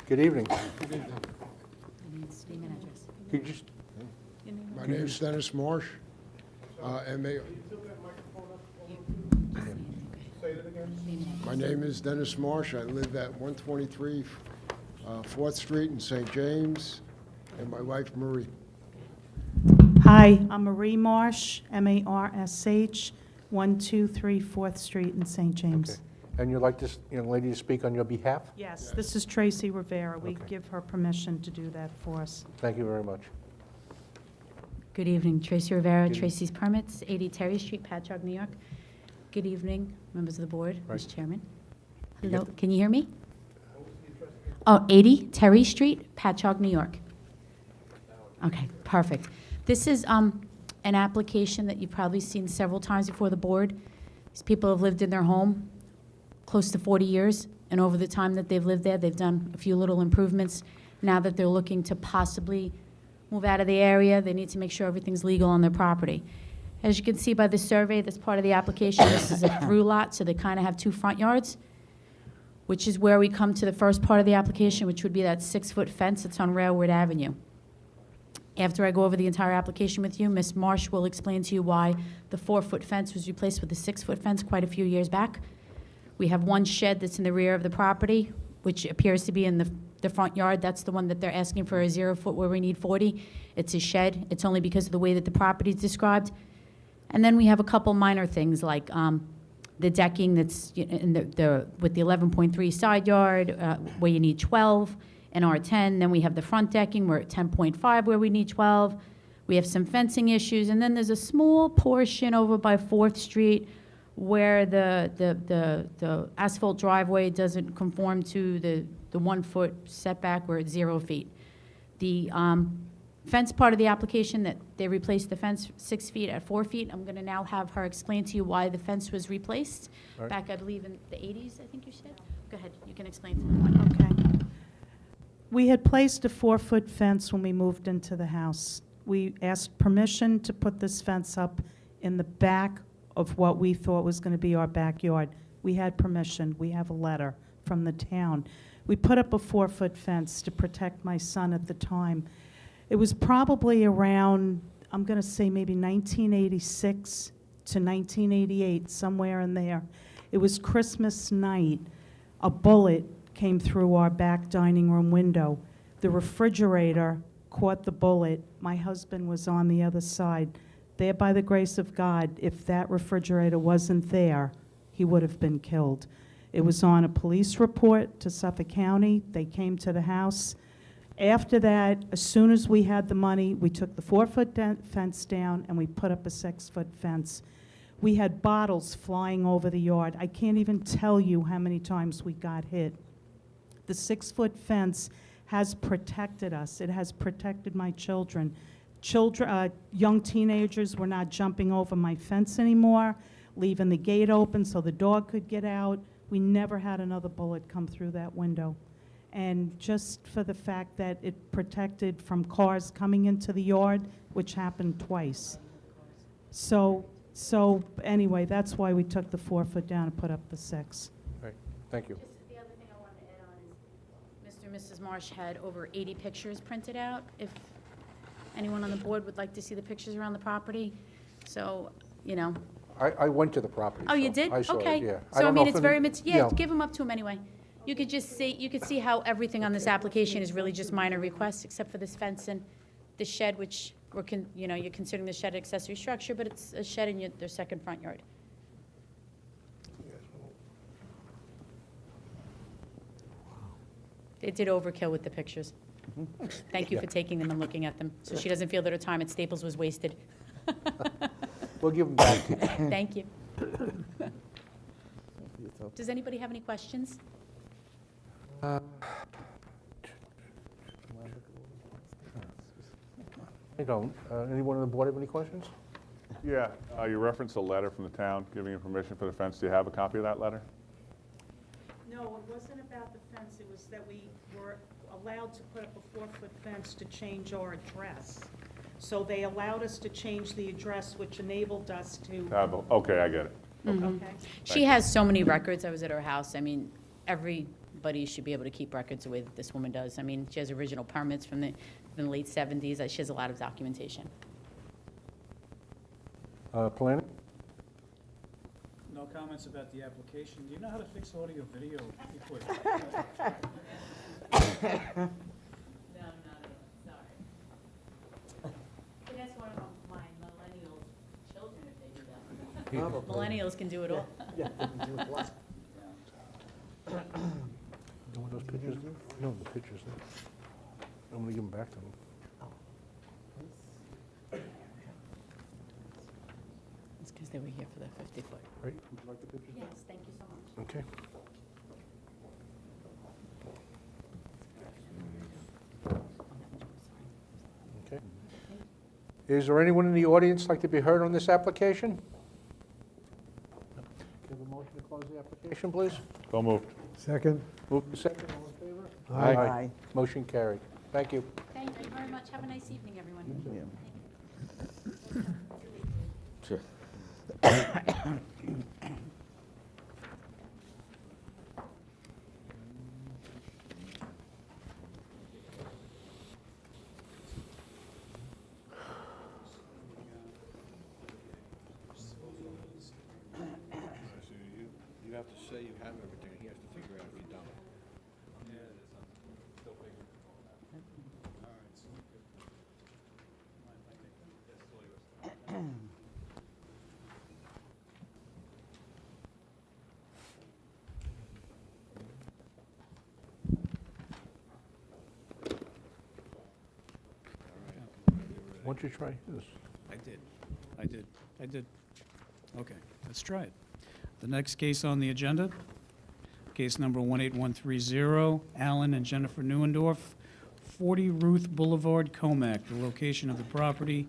Good evening. Name and address. Could you just, My name is Dennis Marsh, M.A. My name is Dennis Marsh. I live at 123 4th Street in St. James, and my wife Marie. Hi, I'm Marie Marsh, M-A-R-S-H, 123 4th Street in St. James. okay. And you'd like this young lady to speak on your behalf? Yes, this is Tracy Rivera. We Okay. give her permission to do that for us. Thank you very much. Good evening, Tracy Rivera, Good evening. Tracy's Permits, 80 Terry Street, Patchogue, New York. Good evening, members of the board, Right. Mr. Chairman. You Hello, get can you hear me? Oh, 80 Terry Street, Patchogue, New York. Okay, perfect. This is an application that you've probably seen several times before the board. These people have lived in their home close to 40 years, and over the time that they've lived there, they've done a few little improvements. Now that they're looking to possibly move out of the area, they need to make sure everything's legal on their property. As you can see by the survey, that's part of the application. This is a through lot, so they kind of have two front yards, which is where we come to the first part of the application, which would be that 6-foot fence that's on Railroad Avenue. After I go over the entire application with you, Ms. Marsh will explain to you why the 4-foot fence was replaced with a 6-foot fence quite a few years back. We have one shed that's in the rear of the property, which appears to be in the front yard. That's the one that they're asking for a 0-foot where we need 40. It's a shed. It's only because of the way that the property is described. And then we have a couple minor things like the decking that's in with the 11.3 side yard where you need 12 and R10. Then we have the front decking, we're at 10.5 where we need 12. We have some fencing issues. And then there's a small portion over by 4th Street where the asphalt driveway doesn't conform to the 1-foot setback. We're at 0 feet. The fence part of the application, that they replaced the fence 6 feet at 4 feet. I'm going to now have her explain to you why the fence was replaced Right. back, I believe, in the 80s, I think you said. Go ahead, you can explain to them. Okay. We had placed a 4-foot fence when we moved into the house. We asked permission to put this fence up in the back of what we thought was going to be our backyard. We had permission. We have a letter from the town. We put up a 4-foot fence to protect my son at the time. It was probably around, I'm going to say maybe 1986 to 1988, somewhere in there. It was Christmas night. A bullet came through our back dining room window. The refrigerator caught the bullet. My husband was on the other side. There, by the grace of God, if that refrigerator wasn't there, he would have been killed. It was on a police report to Suffolk County. They came to the house. After that, as soon as we had the money, we took the 4-foot fence down and we put up a 6-foot fence. We had bottles flying over the yard. I can't even tell you how many times we got hit. The 6-foot fence has protected us. It has protected my children. Young teenagers were not jumping over my fence anymore, leaving the gate open so the dog could get out. We never had another bullet come through that window. And just for the fact that it protected from cars coming into the yard, which happened twice. So anyway, that's why we took the 4-foot down and put up the 6. Right, thank you. Just the other thing I wanted to add on is Mr. and Mrs. Marsh had over 80 pictures printed out. If anyone on the board would like to see the pictures around the property, so, you know. I went to the property. Oh, you so did? I saw it, Okay. yeah. So, I don't know mean, if it's any- very, you yeah, know, give them up to him anyway. You could just see, you could see how everything on this application is really just minor requests, except for this fence and the shed, which you know, you're considering the shed accessory structure, but it's a shed in their second front yard. They did overkill with the pictures. Thank you for taking them and looking at them, so she doesn't feel that her time at Staples was wasted. We'll give them back. Thank you. Does anybody have any questions? I don't. Anyone on the board have any questions? Yeah, you referenced a letter from the town giving you permission for the fence. Do you have a copy of that letter? No, it wasn't about the fence. It was that we were allowed to put up a 4-foot fence to change our address. So they allowed us to change the address, which enabled us to. Okay, I get it. Mhm. Okay. She has so many records. I was at her house. I mean, everybody anybody should be able to keep records the way that this woman does. I mean, she has original permits from the late 70s. She has a lot of documentation. Planning? No comments about the application. Do you know how to fix audio video equipment? No, sorry. But that's one of my millennial children if they do that. Probably. Millennials can do it all. Yeah, they can do it a lot. You want those pictures? No, the pictures. I'm gonna give them back to them. It's because they were here for the 50-foot. Right? Would you like the pictures? Yes, thank you so much. Okay. Okay. Is there anyone in the audience like to be heard on this application? Can I have a motion to close the application, please? So moved. Second. Moved to second, all in favor? Aye. Motion carried. Thank you. Thank you very much. Have a nice evening, everyone. Sure. You have to say you have everything, he has to figure out if you don't. Why don't you try this? I did. Okay, let's try it. The next case on the agenda, case number 18130, Alan and Jennifer Neuendorf, 40 Ruth Boulevard, Comac. The location of the property,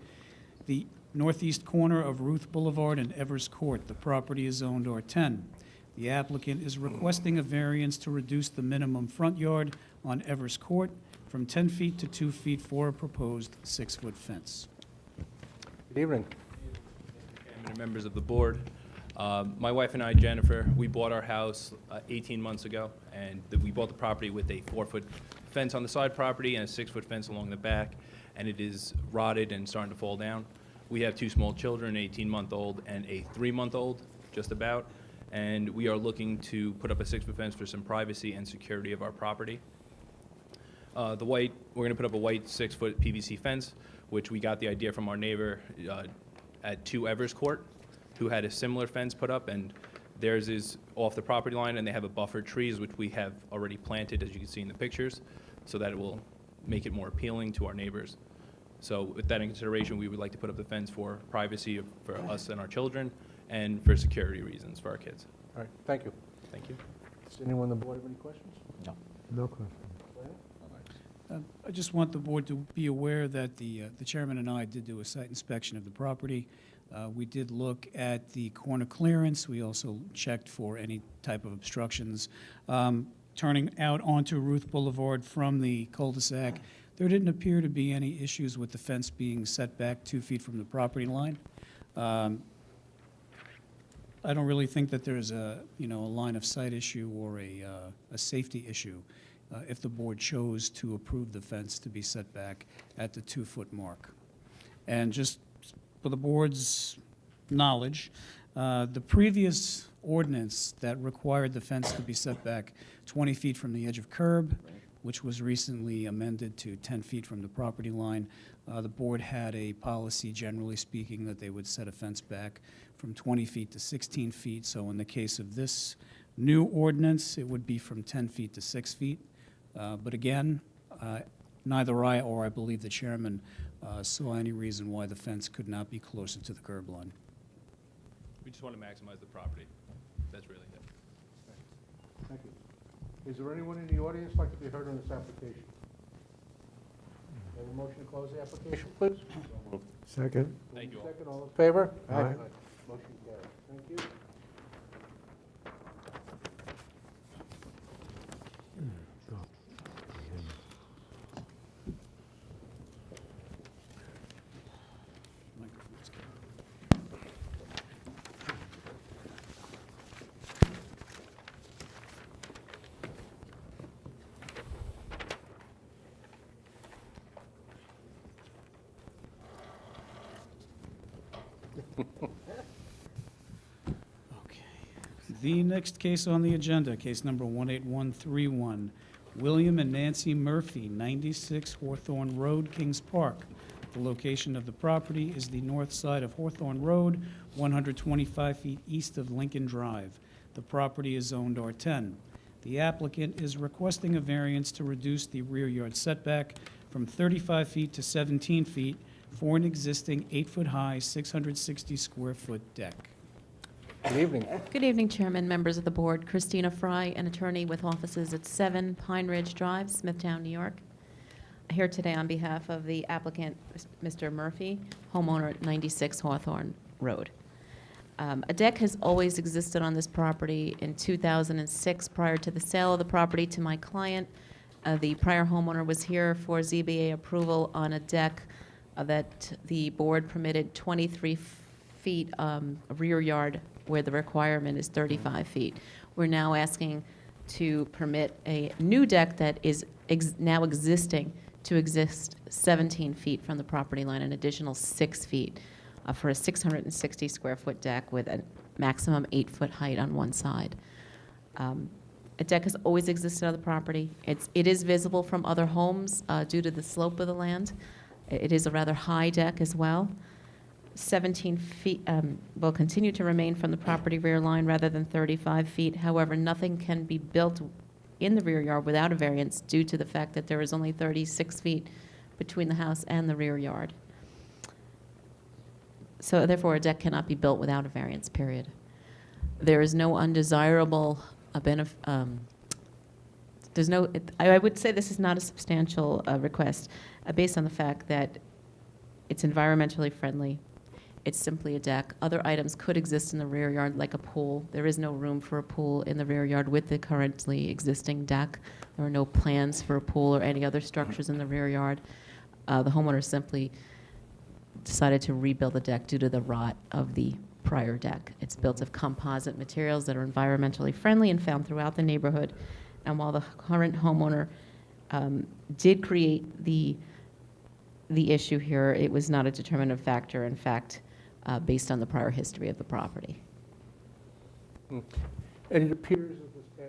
the northeast corner of Ruth Boulevard and Evers Court. The property is zoned R10. The applicant is requesting a variance to reduce the minimum front yard on Evers Court from 10 feet to 2 feet for a proposed 6-foot fence. Good evening. And members of the board. My wife and I, Jennifer, we bought our house 18 months ago, and we bought the property with a 4-foot fence on the side property and a 6-foot fence along the back, and it is rotted and starting to fall down. We have 2 small children, an 18-month-old and a 3-month-old, just about, and we are looking to put up a 6-foot fence for some privacy and security of our property. We're going to put up a white 6-foot PVC fence, which we got the idea from our neighbor at 2 Evers Court, who had a similar fence put up, and theirs is off the property line, and they have a buffered trees, which we have already planted, as you can see in the pictures, so that it will make it more appealing to our neighbors. So with that in consideration, we would like to put up the fence for privacy for us and our children, and for security reasons for our kids. All right, thank you. Thank you. Does anyone on the board have any questions? No. No question. I just want the board to be aware that the chairman and I did do a site inspection of the property. We did look at the corner clearance. We also checked for any type of obstructions. Turning out onto Ruth Boulevard from the cul-de-sac, there didn't appear to be any issues with the fence being set back 2 feet from the property line. I don't really think that there's a line of sight issue or a safety issue if the board chose to approve the fence to be set back at the 2-foot mark. And just for the board's knowledge, the previous ordinance that required the fence to be set back 20 feet from the edge of curb, which was recently amended to 10 feet from the property line, the board had a policy, generally speaking, that they would set a fence back from 20 feet to 16 feet. So in the case of this new ordinance, it would be from 10 feet to 6 feet. But again, neither I or I believe the chairman saw any reason why the fence could not be closer to the curb line. We just want to maximize the property. That's really it. Thank you. Is there anyone in the audience like to be heard on this application? Have a motion to close the application, please? Second. Thank you all. Second, all in favor? Aye. Motion carried. Thank you. The next case on the agenda, case number 18131, William and Nancy Murphy, 96 Hawthorne Road, Kings Park. The location of the property is the north side of Hawthorne Road, 125 feet east of Lincoln Drive. The property is zoned R10. The applicant is requesting a variance to reduce the rear yard setback from 35 feet to 17 feet for an existing 8-foot-high, 660-square-foot deck. Good evening. Good evening, Chairman, members of the board. Christina Fry, an attorney with offices at 7 Pine Ridge Drive, Smithtown, New York. Here today on behalf of the applicant, Mr. Murphy, homeowner at 96 Hawthorne Road. A deck has always existed on this property. In 2006, prior to the sale of the property to my client, the prior homeowner was here for ZBA approval on a deck that the board permitted 23 feet rear yard where the requirement is 35 feet. We're now asking to permit a new deck that is now existing to exist 17 feet from the property line, an additional 6 feet for a 660-square-foot deck with a maximum 8-foot height on one side. A deck has always existed on the property. It is visible from other homes due to the slope of the land. It is a rather high deck as well. 17 feet will continue to remain from the property rear line rather than 35 feet. However, nothing can be built in the rear yard without a variance due to the fact that there is only 36 feet between the house and the rear yard. So therefore, a deck cannot be built without a variance, period. There is no undesirable I would say this is not a substantial request based on the fact that it's environmentally friendly. It's simply a deck. Other items could exist in the rear yard, like a pool. There is no room for a pool in the rear yard with the currently existing deck. There are no plans for a pool or any other structures in the rear yard. The homeowner simply decided to rebuild the deck due to the rot of the prior deck. It's built of composite materials that are environmentally friendly and found throughout the neighborhood. And while the current homeowner did create the issue here, it was not a determinative factor. In fact, based on the prior history of the property. And it appears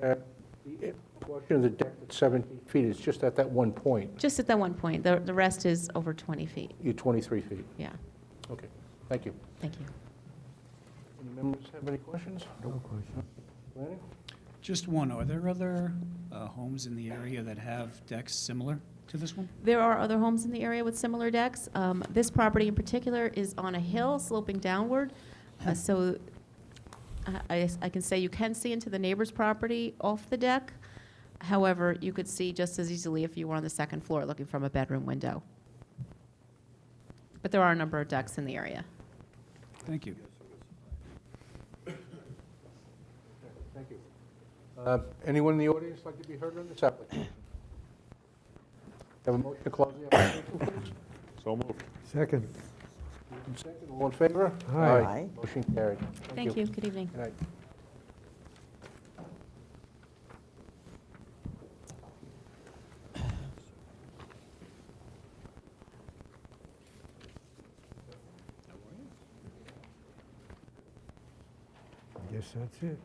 that the portion of the deck that's 17 feet is just at that one point. Just at that one point. The rest is over 20 feet. You're 23 feet. Yeah. Okay, thank you. Thank you. Any members have any questions? No question. Lanning? Just one. Are there other homes in the area that have decks similar to this one? There are other homes in the area with similar decks. This property in particular is on a hill sloping downward. So I can say you can see into the neighbor's property off the deck. However, you could see just as easily if you were on the second floor looking from a bedroom window. But there are a number of decks in the area. Thank you. Thank you. Anyone in the audience like to be heard on this application? Have a motion to close the application, please? So moved. Second. Moved and second, all in favor? Aye. Motion carried. Thank you. Good evening. Good night. I guess that's it.